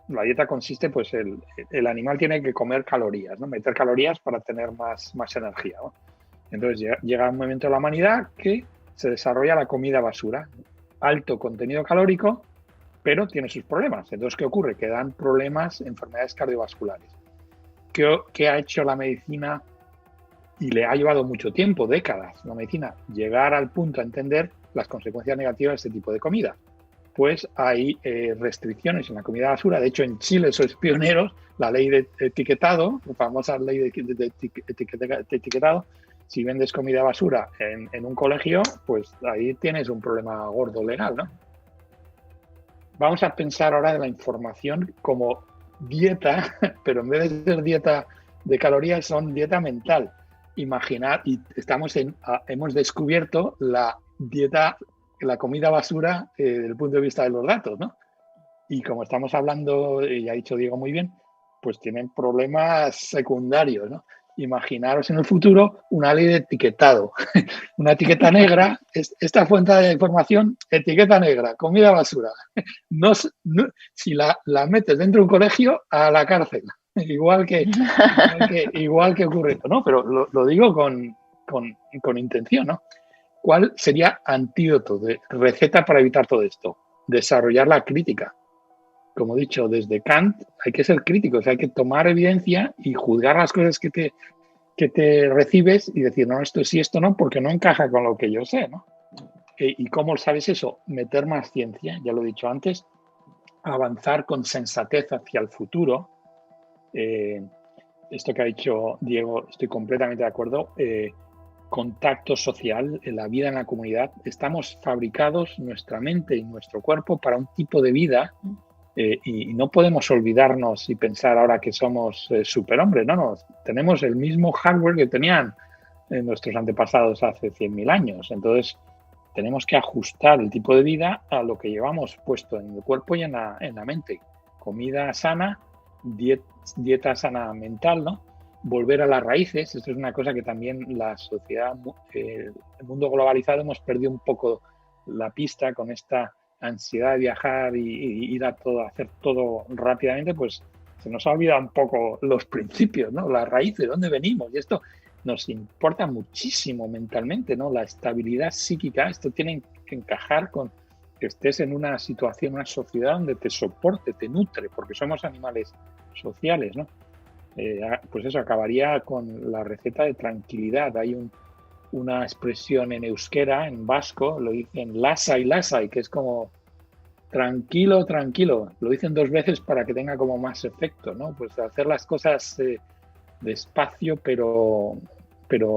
la dieta consiste, pues el animal tiene que comer calorías, ¿no? Meter calorías para tener más energía, ¿no? Entonces llega un momento de la humanidad que se desarrolla la comida basura, alto contenido calórico, pero tiene sus problemas. Entonces, ¿qué ocurre? Que dan problemas, enfermedades cardiovasculares. ¿Qué ha hecho la medicina? Y le ha llevado mucho tiempo, décadas, la medicina, llegar al punto a entender las consecuencias negativas de este tipo de comida. Pues hay restricciones en la comida basura. De hecho, en Chile sois pioneros, la ley de etiquetado, la famosa ley de etiquetado. Si vendes comida basura en un colegio, pues ahí tienes un problema gordo legal, ¿no? Vamos a pensar ahora de la información como dieta, pero en vez de ser dieta de calorías, son dieta mental. Imaginar, y hemos descubierto la dieta, la comida basura desde el punto de vista de los datos, ¿no? Y como estamos hablando, y ha dicho Diego muy bien, pues tienen problemas secundarios, ¿no? imaginaros en el futuro una ley de etiquetado, una etiqueta negra, esta fuente de información, etiqueta negra, comida basura. No, si la metes dentro de un colegio, a la cárcel, igual que ocurre esto, ¿no? Pero lo digo con intención, ¿no? ¿Cuál sería antídoto, de receta para evitar todo esto? Desarrollar la crítica. Como he dicho, desde Kant hay que ser críticos, hay que tomar evidencia y juzgar las cosas que te recibes y decir, no, esto sí, esto no, porque no encaja con lo que yo sé, ¿no? ¿Y cómo sabes eso? Meter más ciencia, ya lo he dicho antes, avanzar con sensatez hacia el futuro. Esto que ha dicho Diego, estoy completamente de acuerdo. Contacto social, en la vida en la comunidad. Estamos fabricados, nuestra mente y nuestro cuerpo, para un tipo de vida y no podemos olvidarnos y pensar ahora que somos superhombres, no, tenemos el mismo hardware que tenían nuestros antepasados hace 100.000 años. Entonces, tenemos que ajustar el tipo de vida a lo que llevamos puesto en el cuerpo y en la mente. Comida sana, dieta sana mental, ¿no? Volver a las raíces. Esto es una cosa que también la sociedad, el mundo globalizado, hemos perdido un poco la pista con esta ansiedad de viajar y ir a hacer todo rápidamente, pues se nos ha olvidado un poco los principios, ¿no? Las raíces, de dónde venimos, y esto nos importa muchísimo mentalmente, ¿no? La estabilidad psíquica, esto tiene que encajar con que estés en una situación, una sociedad donde te soporte, te nutre, porque somos animales sociales, ¿no? Pues eso, acabaría con la receta de tranquilidad. Hay una expresión en euskera, en vasco, lo dicen lasai, lasai, que es como tranquilo, tranquilo. Lo dicen 2 veces para que tenga como más efecto, ¿no? Pues hacer las cosas despacio, pero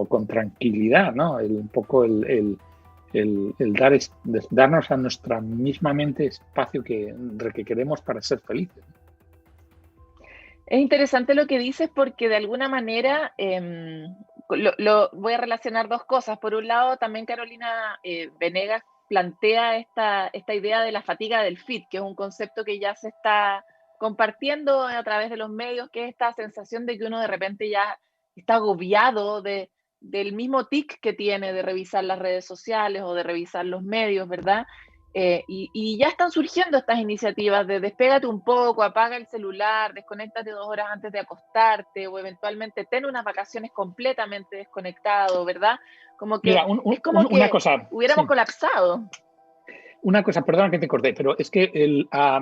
con tranquilidad, ¿no? Un poco el darnos a nuestra misma mente espacio que queremos para ser felices. Es interesante lo que dices porque de alguna manera voy a relacionar 2 cosas. Por un lado, también Carolina Venegas plantea esta idea de la fatiga del fit, que es un concepto que ya se está compartiendo a través de los medios, que es esta sensación de que uno de repente ya está agobiado del mismo tic que tiene de revisar las redes sociales o de revisar los medios, ¿verdad? Y ya están surgiendo estas iniciativas de despégate un poco, apaga el celular, desconéctate 2 horas antes de acostarte o eventualmente ten unas vacaciones completamente desconectado, ¿verdad? Como que Mira, es como que una cosa, hubiéramos colapsado. Una cosa, perdona que te corté, pero es que a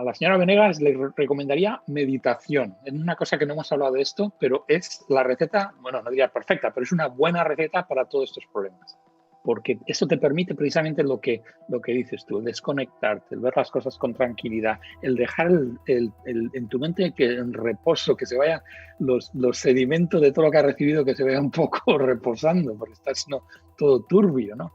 la señora Venegas le recomendaría meditación. Es una cosa que no hemos hablado de esto, pero es la receta, bueno, no diría perfecta, pero es una buena receta para todos estos problemas. Porque eso te permite precisamente lo que dices tú, el desconectarte, el ver las cosas con tranquilidad, el dejar en tu mente que en reposo, que se vayan los sedimentos de todo lo que has recibido, que se vaya un poco reposando, porque está todo turbio, ¿no?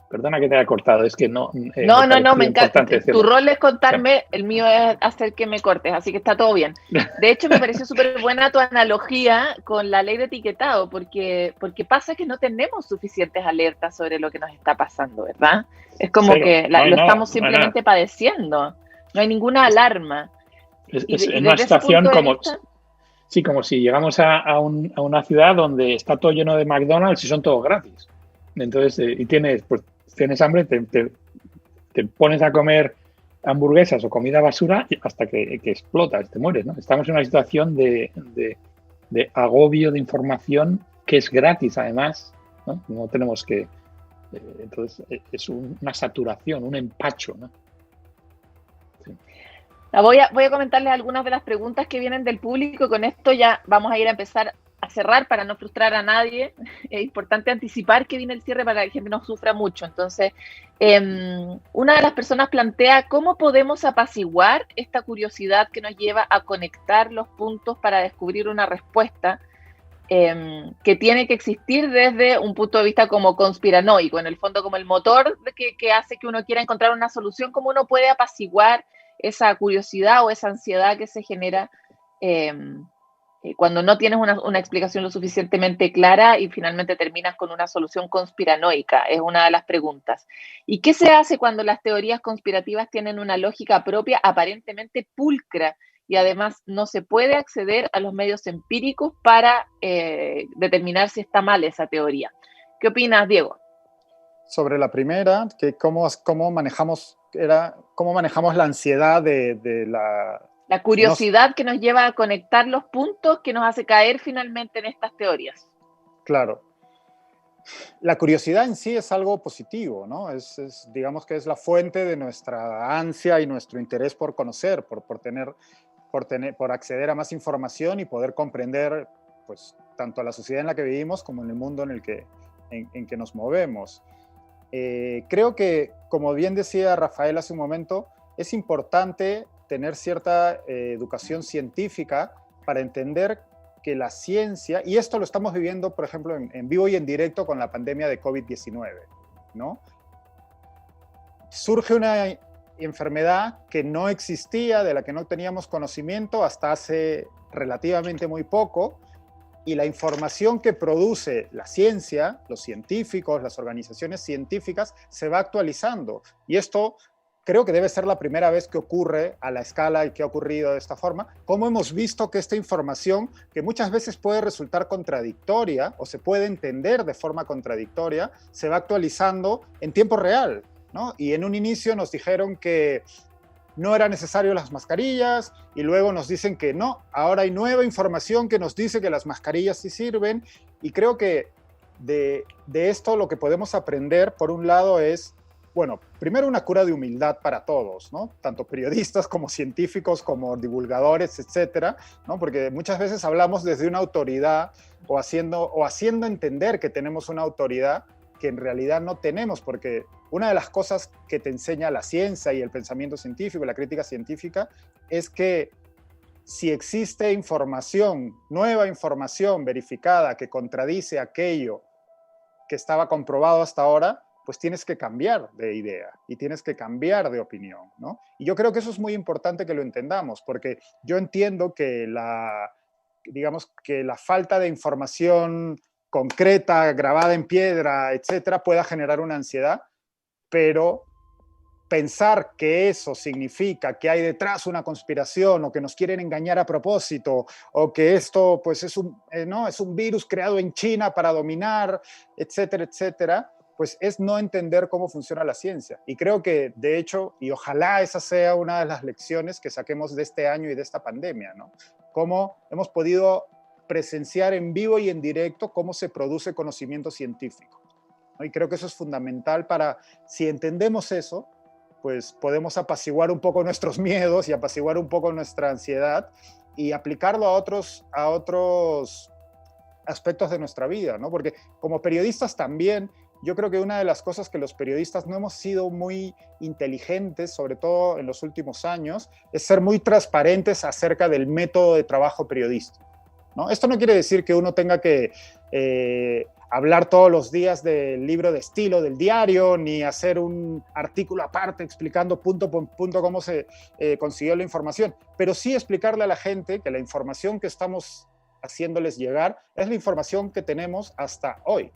Perdona que te haya cortado, es que no. No, me encanta. Tu rol es contarme, el mío es hacer que me cortes, así que está todo bien. De hecho, me pareció súper buena tu analogía con la ley de etiquetado, porque pasa que no tenemos suficientes alertas sobre lo que nos está pasando, ¿verdad? Es como que lo estamos simplemente padeciendo, no hay ninguna alarma. Es una situación como. Sí, como si llegamos a una ciudad donde está todo lleno de McDonald's y son todos gratis. Entonces, y tienes hambre, te pones a comer hamburguesas o comida basura hasta que explotas, te mueres, ¿no? Estamos en una situación de agobio de información que es gratis, además, ¿no? No tenemos que... entonces, es una saturación, un empacho, ¿no? Sí. Voy a comentarles algunas de las preguntas que vienen del público. Con esto ya vamos a ir a empezar a cerrar para no frustrar a nadie. Es importante anticipar que viene el cierre para que la gente no sufra mucho. Entonces, una de las personas plantea cómo podemos apaciguar esta curiosidad que nos lleva a conectar los puntos para descubrir una respuesta que tiene que existir desde un punto de vista como conspiranoico, en el fondo como el motor que hace que uno quiera encontrar una solución, cómo uno puede apaciguar esa curiosidad o esa ansiedad que se genera cuando no tienes una explicación lo suficientemente clara y finalmente terminas con una solución conspiranoica, es una de las preguntas. ¿Y qué se hace cuando las teorías conspirativas tienen una lógica propia aparentemente pulcra y además no se puede acceder a los medios empíricos para determinar si está mal esa teoría. ¿Qué opinas, Diego? Sobre la primera, que cómo manejamos la ansiedad de la... La curiosidad que nos lleva a conectar los puntos que nos hace caer finalmente en estas teorías. Claro. La curiosidad en sí es algo positivo, ¿no? Digamos que es la fuente de nuestra ansia y nuestro interés por conocer, por acceder a más información y poder comprender, pues, tanto a la sociedad en la que vivimos como en el mundo en que nos movemos. Creo que, como bien decía Rafael hace un momento, es importante tener cierta educación científica para entender que la ciencia, y esto lo estamos viviendo, por ejemplo, en vivo y en directo con la pandemia de COVID-19, ¿no? Surge una enfermedad que no existía, de la que no teníamos conocimiento hasta hace relativamente muy poco, y la información que produce la ciencia, los científicos, las organizaciones científicas, se va actualizando. Y esto creo que debe ser la primera vez que ocurre a la escala y que ha ocurrido de esta forma. Cómo hemos visto que esta información, que muchas veces puede resultar contradictoria o se puede entender de forma contradictoria, se va actualizando en tiempo real, ¿no? Y en un inicio nos dijeron que no era necesario las mascarillas y luego nos dicen que no, ahora hay nueva información que nos dice que las mascarillas sí sirven, y creo que de esto lo que podemos aprender, por un lado, es, bueno, primero una cura de humildad para todos, ¿no? Tanto periodistas como científicos, como divulgadores, etcétera, ¿no? Porque muchas veces hablamos desde una autoridad o haciendo entender que tenemos una autoridad que en realidad no tenemos, porque una de las cosas que te enseña la ciencia y el pensamiento científico, la crítica científica, es que si existe información, nueva información verificada que contradice aquello que estaba comprobado hasta ahora, pues tienes que cambiar de idea y tienes que cambiar de opinión, ¿no? Y yo creo que eso es muy importante que lo entendamos, porque yo entiendo que digamos que la falta de información concreta, grabada en piedra, etcétera, pueda generar una ansiedad, pero pensar que eso significa que hay detrás una conspiración o que nos quieren engañar a propósito o que esto pues es un virus creado en China para dominar, etcétera, etcétera, pues es no entender cómo funciona la ciencia. Y creo que, de hecho, y ojalá esa sea una de las lecciones que saquemos de este año y de esta pandemia, ¿no? Cómo hemos podido presenciar en vivo y en directo cómo se produce conocimiento científico, ¿no? Y creo que eso es fundamental para, si entendemos eso, pues podemos apaciguar un poco nuestros miedos y apaciguar un poco nuestra ansiedad y aplicarlo a otros aspectos de nuestra vida, ¿no? Porque como periodistas también, yo creo que una de las cosas que los periodistas no hemos sido muy inteligentes, sobre todo en los últimos años, es ser muy transparentes acerca del método de trabajo periodístico, ¿no? Esto no quiere decir que uno tenga que hablar todos los días del libro de estilo del diario, ni hacer un artículo aparte explicando punto por punto cómo se consiguió la información, pero sí explicarle a la gente que la información que estamos haciéndoles llegar es la información que tenemos hasta hoy,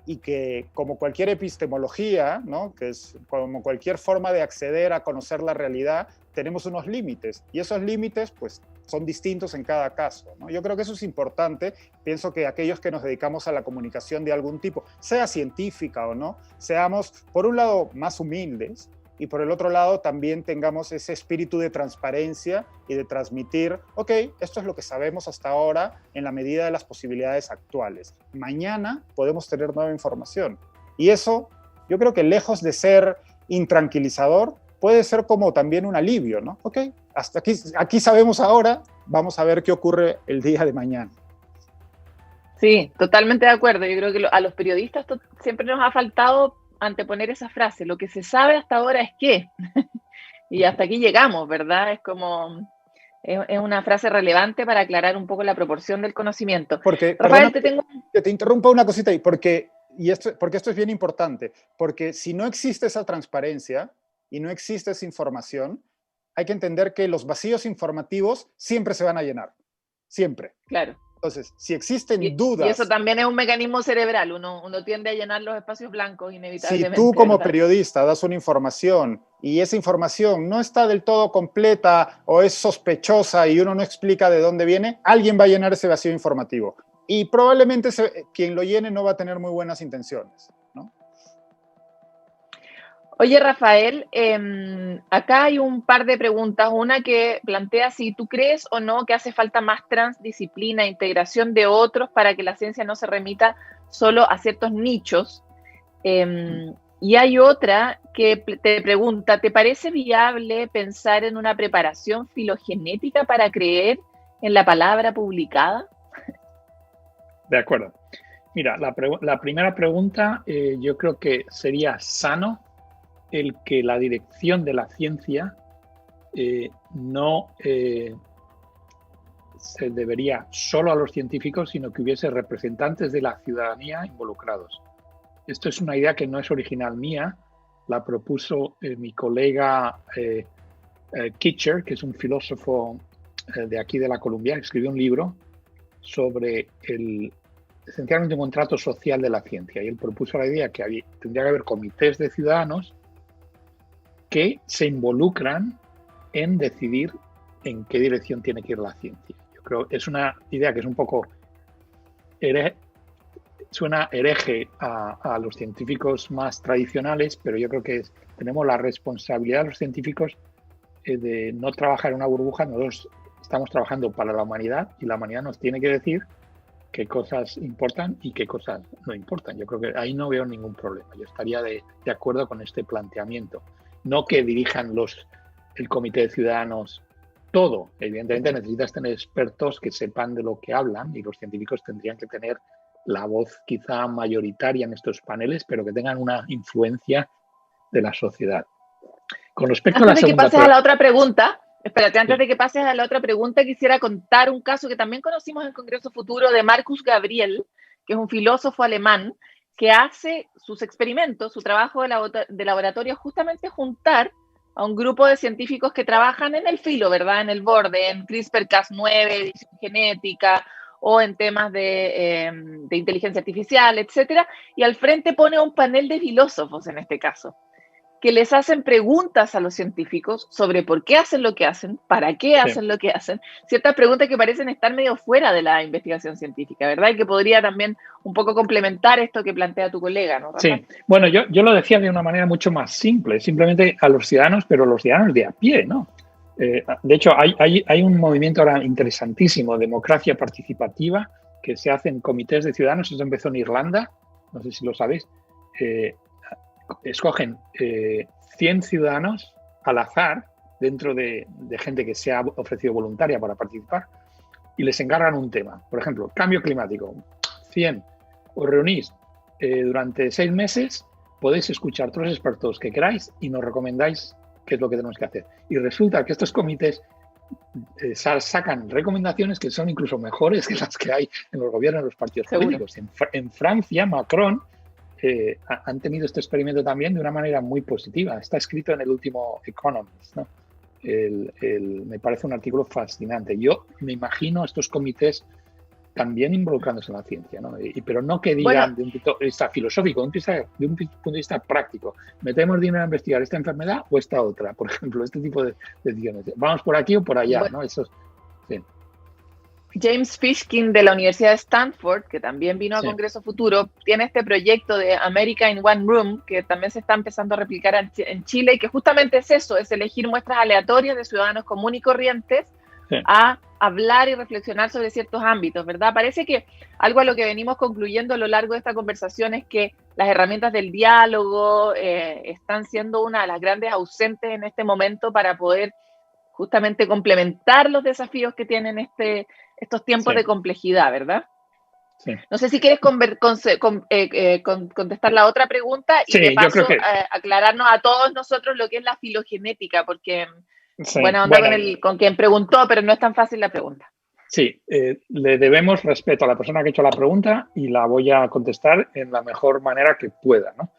y que, como cualquier epistemología, ¿no? Que es como cualquier forma de acceder a conocer la realidad, tenemos unos límites, y esos límites pues son distintos en cada caso, ¿no? Yo creo que eso es importante. Pienso que aquellos que nos dedicamos a la comunicación de algún tipo, sea científica o no, seamos, por un lado, más humildes, y por el otro lado también tengamos ese espíritu de transparencia y de transmitir, ok, esto es lo que sabemos hasta ahora en la medida de las posibilidades actuales. Mañana podemos tener nueva información. Y eso, yo creo que lejos de ser intranquilizador, puede ser como también un alivio, ¿no? Ok, hasta aquí sabemos ahora, vamos a ver qué ocurre el día de mañana. Sí, totalmente de acuerdo. Yo creo que a los periodistas siempre nos ha faltado anteponer esa frase, lo que se sabe hasta ahora es qué, y hasta aquí llegamos, ¿verdad? Es como, es una frase relevante para aclarar un poco la proporción del conocimiento. Porque, Rafael, que te interrumpa una cosita ahí, porque esto es bien importante, porque si no existe esa transparencia y no existe esa información, hay que entender que los vacíos informativos siempre se van a llenar, siempre. Claro. Entonces, si existen Y dudas... eso también es un mecanismo cerebral, uno tiende a llenar los espacios blancos Si inevitablemente. tú como ¿verdad? periodista das una información y esa información no está del todo completa o es sospechosa y uno no explica de dónde viene, alguien va a llenar ese vacío informativo. Y probablemente quien lo llene no va a tener muy buenas intenciones, ¿no? Oye, Rafael, acá hay un par de preguntas. Una que plantea si tú crees o no que hace falta más transdisciplina, integración de otros para que la ciencia no se remita solo a ciertos nichos. Y hay otra que te pregunta, ¿te parece viable pensar en una preparación filogenética para creer en la palabra publicada? De acuerdo. Mira, la primera pregunta, yo creo que sería sano el que la dirección de la ciencia no se debería solo a los científicos, sino que hubiese representantes de la ciudadanía involucrados. Esto es una idea que no es original mía, la propuso mi colega Kitcher, que es un filósofo de aquí de la Columbia, que escribió un libro sobre esencialmente un contrato social de la ciencia. Y él propuso la idea que tendría que haber comités de ciudadanos que se involucran en decidir en qué dirección tiene que ir la ciencia. Yo creo que es una idea que es un poco suena hereje a los científicos más tradicionales, pero yo creo que tenemos la responsabilidad de los científicos de no trabajar en una burbuja. Nosotros estamos trabajando para la humanidad y la humanidad nos tiene que decir qué cosas importan y qué cosas no importan. Yo creo que ahí no veo ningún problema. Yo estaría de acuerdo con este planteamiento. No que dirijan el comité de ciudadanos todo. Evidentemente necesitas tener expertos que sepan de lo que hablan y los científicos tendrían que tener la voz quizá mayoritaria en estos paneles, pero que tengan una influencia de la sociedad. Con respecto antes de que pases a la otra pregunta, espérate, antes de que pases a la otra pregunta, quisiera contar un caso que también conocimos en el Congreso Futuro de Marcus Gabriel, que es un filósofo alemán que hace sus experimentos, su trabajo de laboratorio, justamente juntar a un grupo de científicos que trabajan en el filo, ¿verdad? En el borde, en CRISPR-Cas9, edición genética, o en temas de inteligencia artificial, etcétera, y al frente pone un panel de filósofos en este caso, que les hacen preguntas a los científicos sobre por qué hacen lo que hacen, para qué hacen lo que hacen, ciertas preguntas que parecen estar medio fuera de la investigación científica, ¿verdad? Y que podría también un poco complementar esto que plantea tu colega, ¿no, Rafa? Sí, bueno, yo lo decía de una manera mucho más simple, simplemente a los ciudadanos, pero los ciudadanos de a pie, ¿no? De hecho, hay un movimiento ahora interesantísimo, democracia participativa, que se hace en comités de ciudadanos. Eso empezó en Irlanda, no sé si lo sabéis. Escogen 100 ciudadanos al azar dentro de gente que se ha ofrecido voluntaria para participar y les encargan un tema. Por ejemplo, cambio climático. 100. Os reunís durante 6 meses, podéis escuchar todos los expertos que queráis y nos recomendáis qué es lo que tenemos que hacer. Y resulta que estos comités sacan recomendaciones que son incluso mejores que las que hay en los gobiernos de los partidos políticos. En Francia, Macron han tenido este experimento también de una manera muy positiva. Está escrito en el último Economist, ¿no? Me parece un artículo fascinante. Yo me imagino estos comités también involucrándose en la ciencia, ¿no? Pero no que digan de un punto de vista filosófico, de un punto de vista práctico. ¿Metemos dinero a investigar esta enfermedad o esta otra? Por ejemplo, este tipo de decisiones. ¿Vamos por aquí o por allá? ¿No? Eso, sí. James Fishkin de la Universidad de Stanford, que también vino a Congreso Futuro, tiene este proyecto de America in One Room, que también se está empezando a replicar en Chile, y que justamente es eso, es elegir muestras aleatorias de ciudadanos comunes y corrientes a hablar y reflexionar sobre ciertos ámbitos, ¿verdad? Parece que algo a lo que venimos concluyendo a lo largo de esta conversación es que las herramientas del diálogo están siendo una de las grandes ausentes en este momento para poder justamente complementar los desafíos que tienen estos tiempos de complejidad, ¿verdad? Sí. No sé si quieres contestar la otra pregunta y de paso aclararnos a todos nosotros lo que es la filogenética, porque buena onda con quien preguntó, pero no es tan fácil la pregunta. Sí, le debemos respeto a la persona que ha hecho la pregunta y la voy a contestar en la mejor manera que pueda, ¿no?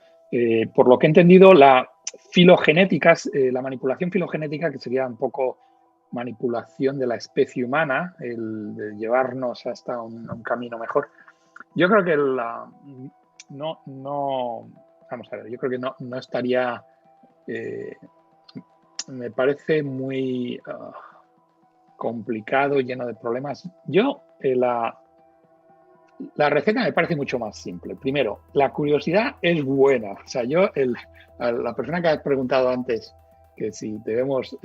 Por lo que he entendido, la filogenética, la manipulación filogenética, que sería un poco manipulación de la especie humana, el de llevarnos hasta un camino mejor. Yo creo que vamos a ver, yo creo que no estaría, me parece muy complicado, lleno de problemas. La receta me parece mucho más simple. Primero, la curiosidad es buena. O sea, a la persona que has preguntado antes que si debemos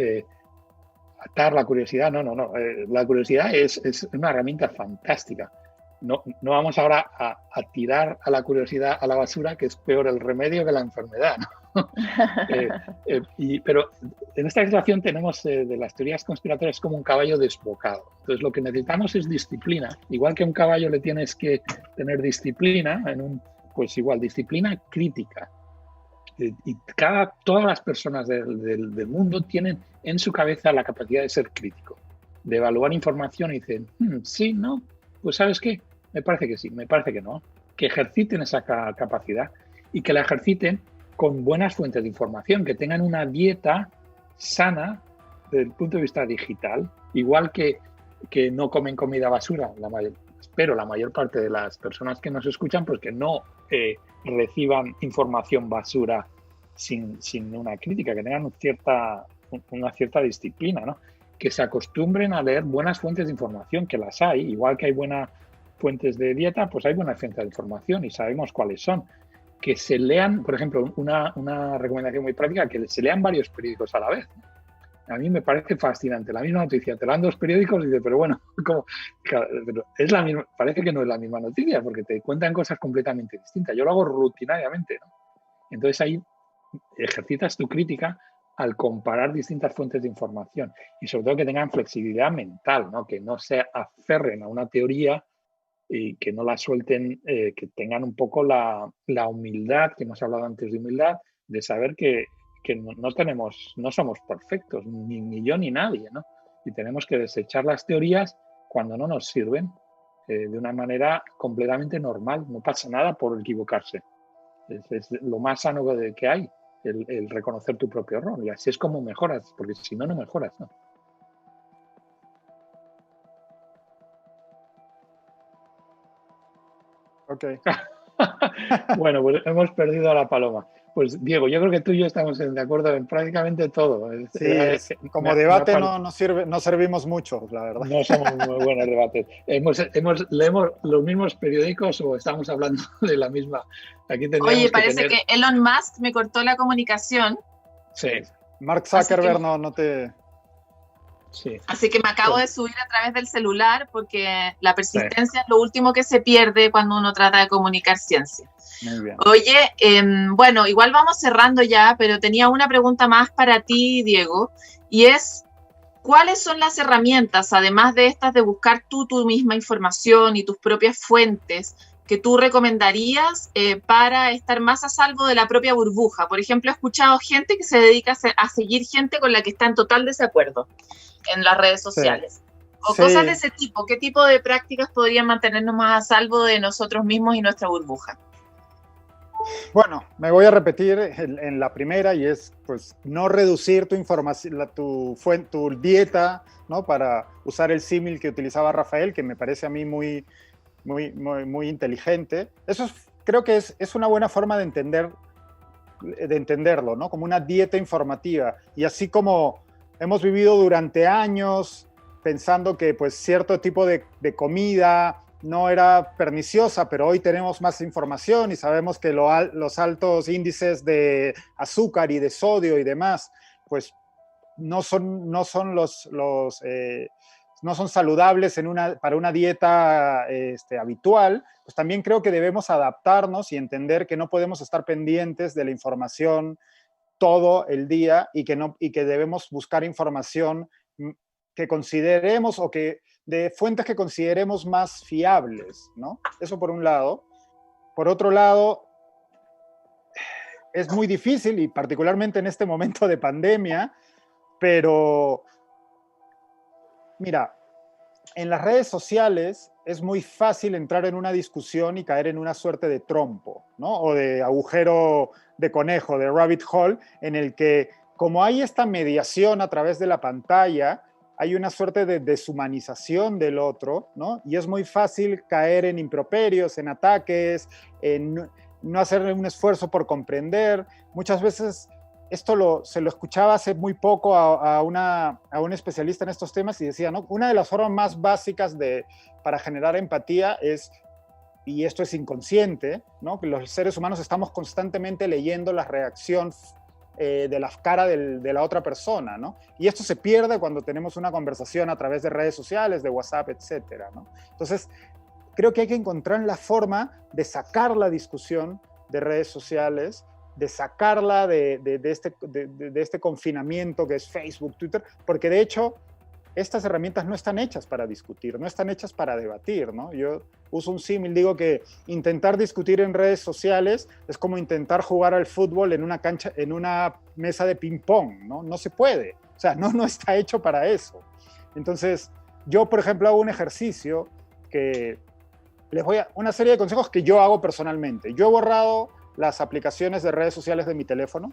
atar la curiosidad, no. La curiosidad es una herramienta fantástica. No vamos ahora a tirar a la curiosidad a la basura, que es peor el remedio que la enfermedad, ¿no? Pero en esta situación tenemos de las teorías conspiratorias como un caballo desbocado. Entonces lo que necesitamos es disciplina. Igual que a un caballo le tienes que tener disciplina, pues igual, disciplina crítica. Y todas las personas del mundo tienen en su cabeza la capacidad de ser crítico, de evaluar información y dicen, sí, no, pues ¿sabes qué? Me parece que sí, me parece que no. Que ejerciten esa capacidad y que la ejerciten con buenas fuentes de información, que tengan una dieta sana desde el punto de vista digital, igual que no comen comida basura. Espero la mayor parte de las personas que nos escuchan, pues que no reciban información basura sin una crítica, que tengan una cierta disciplina, ¿no? Que se acostumbren a leer buenas fuentes de información, que las hay, igual que hay buenas fuentes de dieta, pues hay buenas fuentes de información y sabemos cuáles son. Que se lean, por ejemplo, una recomendación muy práctica, que se lean varios periódicos a la vez. A mí me parece fascinante. La misma noticia, te dan dos periódicos y dices, pero bueno, es la misma, parece que no es la misma noticia, porque te cuentan cosas completamente distintas. Yo lo hago rutinariamente, ¿no? Entonces ahí ejercitas tu crítica al comparar distintas fuentes de información y sobre todo que tengan flexibilidad mental, ¿no? Que no se aferren a una teoría y que no la suelten, que tengan un poco la humildad, que hemos hablado antes de humildad, de saber que no somos perfectos, ni yo ni nadie, ¿no? Y tenemos que desechar las teorías cuando no nos sirven de una manera completamente normal. No pasa nada por equivocarse. Es lo más sano que hay, el reconocer tu propio error. Y así es como mejoras, porque si no, no mejoras, ¿no? Ok. Bueno, pues hemos perdido a la paloma. Pues Diego, yo creo que tú y yo estamos de acuerdo en prácticamente todo. Sí, como debate no servimos mucho, la verdad. No somos muy buenos debates. Leemos los mismos periódicos o estamos hablando de la misma. Aquí Oye, parece que Elon Musk me cortó la comunicación. Sí. Mark Zuckerberg no te... Sí. Así que me acabo de subir a través del celular porque la persistencia es lo último que se pierde cuando uno trata de comunicar ciencia. Muy bien. Oye, bueno, igual vamos cerrando ya, pero tenía una pregunta más para ti, Diego, y es, ¿cuáles son las herramientas, además de estas de buscar tu misma información y tus propias fuentes, que tú recomendarías para estar más a salvo de la propia burbuja? Por ejemplo, he escuchado gente que se dedica a seguir gente con la que está en total desacuerdo en las redes sociales. Sí. O cosas de ese tipo. ¿Qué tipo de prácticas podrían mantenernos más a salvo de nosotros mismos y nuestra burbuja? Bueno, me voy a repetir en la primera y es, pues, no reducir tu información, tu dieta, ¿no? Para usar el símil que utilizaba Rafael, que me parece a mí muy inteligente. Eso creo que es una buena forma de entenderlo, ¿no? Como una dieta informativa. Y así como hemos vivido durante años pensando que pues cierto tipo de comida no era perniciosa, pero hoy tenemos más información y sabemos que los altos índices de azúcar y de sodio y demás, pues no son saludables para una dieta habitual. Pues también creo que debemos adaptarnos y entender que no podemos estar pendientes de la información todo el día y que debemos buscar información que consideremos o de fuentes que consideremos más fiables, ¿no? Eso por un lado. Por otro lado, es muy difícil, y particularmente en este momento de pandemia, pero mira, en las redes sociales es muy fácil entrar en una discusión y caer en una suerte de trompo, ¿no? O de agujero de conejo, de rabbit hole, en el que, como hay esta mediación a través de la pantalla, hay una suerte de deshumanización del otro, ¿no? Y es muy fácil caer en improperios, en ataques, en no hacer un esfuerzo por comprender. Muchas veces esto se lo escuchaba hace muy poco a un especialista en estos temas y decía, ¿no? Una de las formas más básicas para generar empatía es, y esto es inconsciente, ¿no? Que los seres humanos estamos constantemente leyendo la reacción de la cara de la otra persona, ¿no? Y esto se pierde cuando tenemos una conversación a través de redes sociales, de WhatsApp, etcétera, ¿no? Entonces, creo que hay que encontrar la forma de sacar la discusión de redes sociales, de sacarla de este confinamiento que es Facebook, Twitter, porque de hecho estas herramientas no están hechas para discutir, no están hechas para debatir, ¿no? Yo uso un símil, digo que intentar discutir en redes sociales es como intentar jugar al fútbol en una cancha, en una mesa de ping-pong, ¿no? No se puede, o sea, no está hecho para eso. Entonces, yo, por ejemplo, hago un ejercicio que les voy a una serie de consejos que yo hago personalmente. Yo he borrado las aplicaciones de redes sociales de mi teléfono,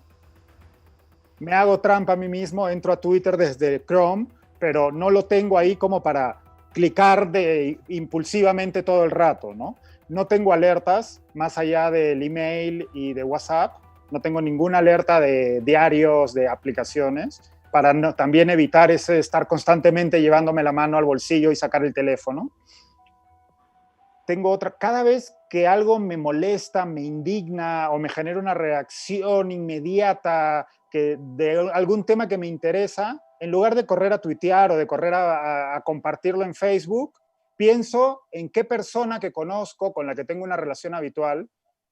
me hago trampa a mí mismo, entro a Twitter desde Chrome, pero no lo tengo ahí como para clicar impulsivamente todo el rato, ¿no? No tengo alertas más allá del email y de WhatsApp, no tengo ninguna alerta de diarios, de aplicaciones, para también evitar ese estar constantemente llevándome la mano al bolsillo y sacar el teléfono. Tengo otra, cada vez que algo me molesta, me indigna o me genera una reacción inmediata de algún tema que me interesa, en lugar de correr a tuitear o de correr a compartirlo en Facebook, pienso en qué persona que conozco, con la que tengo una relación habitual,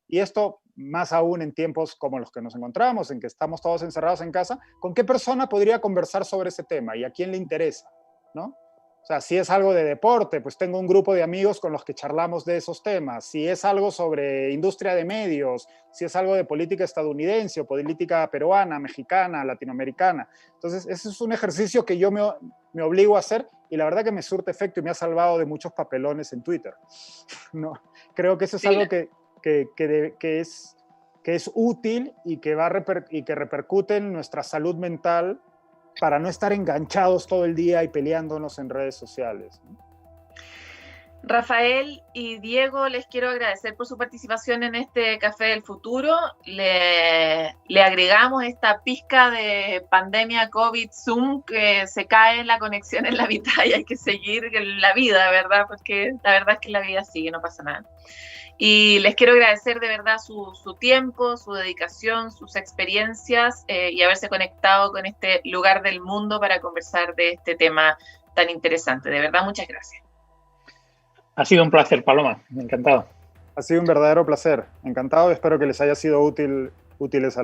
y esto más aún en tiempos como los que nos encontramos, en que estamos todos encerrados en casa, con qué persona podría conversar sobre ese tema y a quién le interesa, ¿no? O sea, si es algo de deporte, pues tengo un grupo de amigos con los que charlamos de esos temas. Si es algo sobre industria de medios, si es algo de política estadounidense o política peruana, mexicana, latinoamericana. Entonces, ese es un ejercicio que yo me obligo a hacer y la verdad que me surte efecto y me ha salvado de muchos papelones en Twitter. No, creo que eso es algo que es útil y que repercute en nuestra salud mental para no estar enganchados todo el día y peleándonos en redes sociales. Rafael y Diego, les quiero agradecer por su participación en este Café del Futuro. Le agregamos esta pizca de pandemia COVID Zoom, que se cae la conexión en la mitad y hay que seguir la vida, ¿verdad? Porque la verdad es que la vida sigue, no pasa nada. Y les quiero agradecer de verdad su tiempo, su dedicación, sus experiencias y haberse conectado con este lugar del mundo para conversar de este tema tan interesante. De verdad, muchas gracias. Ha sido un placer, Paloma. Encantado. Ha sido un verdadero placer. Encantado y espero que les haya sido útiles a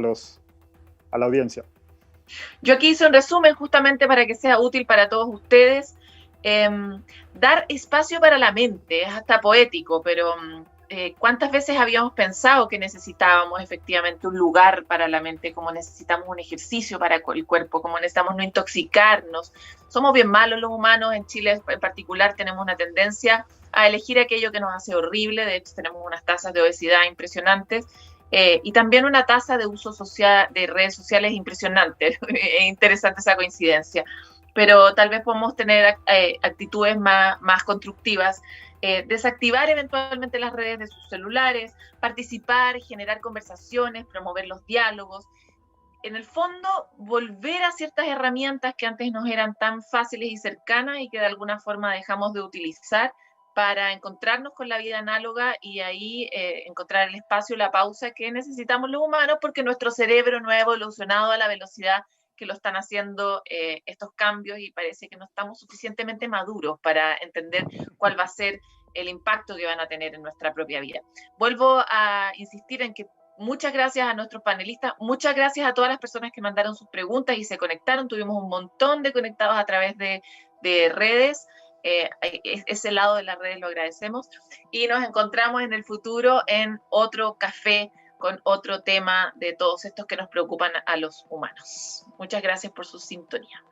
la audiencia. Yo aquí hice un resumen justamente para que sea útil para todos ustedes. Dar espacio para la mente, es hasta poético, pero ¿cuántas veces habíamos pensado que necesitábamos efectivamente un lugar para la mente, como necesitamos un ejercicio para el cuerpo, como necesitamos no intoxicarnos? Somos bien malos los humanos, en Chile en particular tenemos una tendencia a elegir aquello que nos hace horrible, de hecho tenemos unas tasas de obesidad impresionantes, y también una tasa de uso social de redes sociales impresionante. Es interesante esa coincidencia, pero tal vez podemos tener actitudes más constructivas, desactivar eventualmente las redes de sus celulares, participar, generar conversaciones, promover los diálogos. En el fondo, volver a ciertas herramientas que antes nos eran tan fáciles y cercanas y que de alguna forma dejamos de utilizar para encontrarnos con la vida análoga y ahí encontrar el espacio, la pausa que necesitamos los humanos, porque nuestro cerebro no ha evolucionado a la velocidad que lo están haciendo estos cambios y parece que no estamos suficientemente maduros para entender cuál va a ser el impacto que van a tener en nuestra propia vida. Vuelvo a insistir en que muchas gracias a nuestros panelistas, muchas gracias a todas las personas que mandaron sus preguntas y se conectaron. Tuvimos un montón de conectados a través de redes. Ese lado de las redes lo agradecemos y nos encontramos en el futuro en otro café con otro tema de todos estos que nos preocupan a los humanos. Muchas gracias por su sintonía.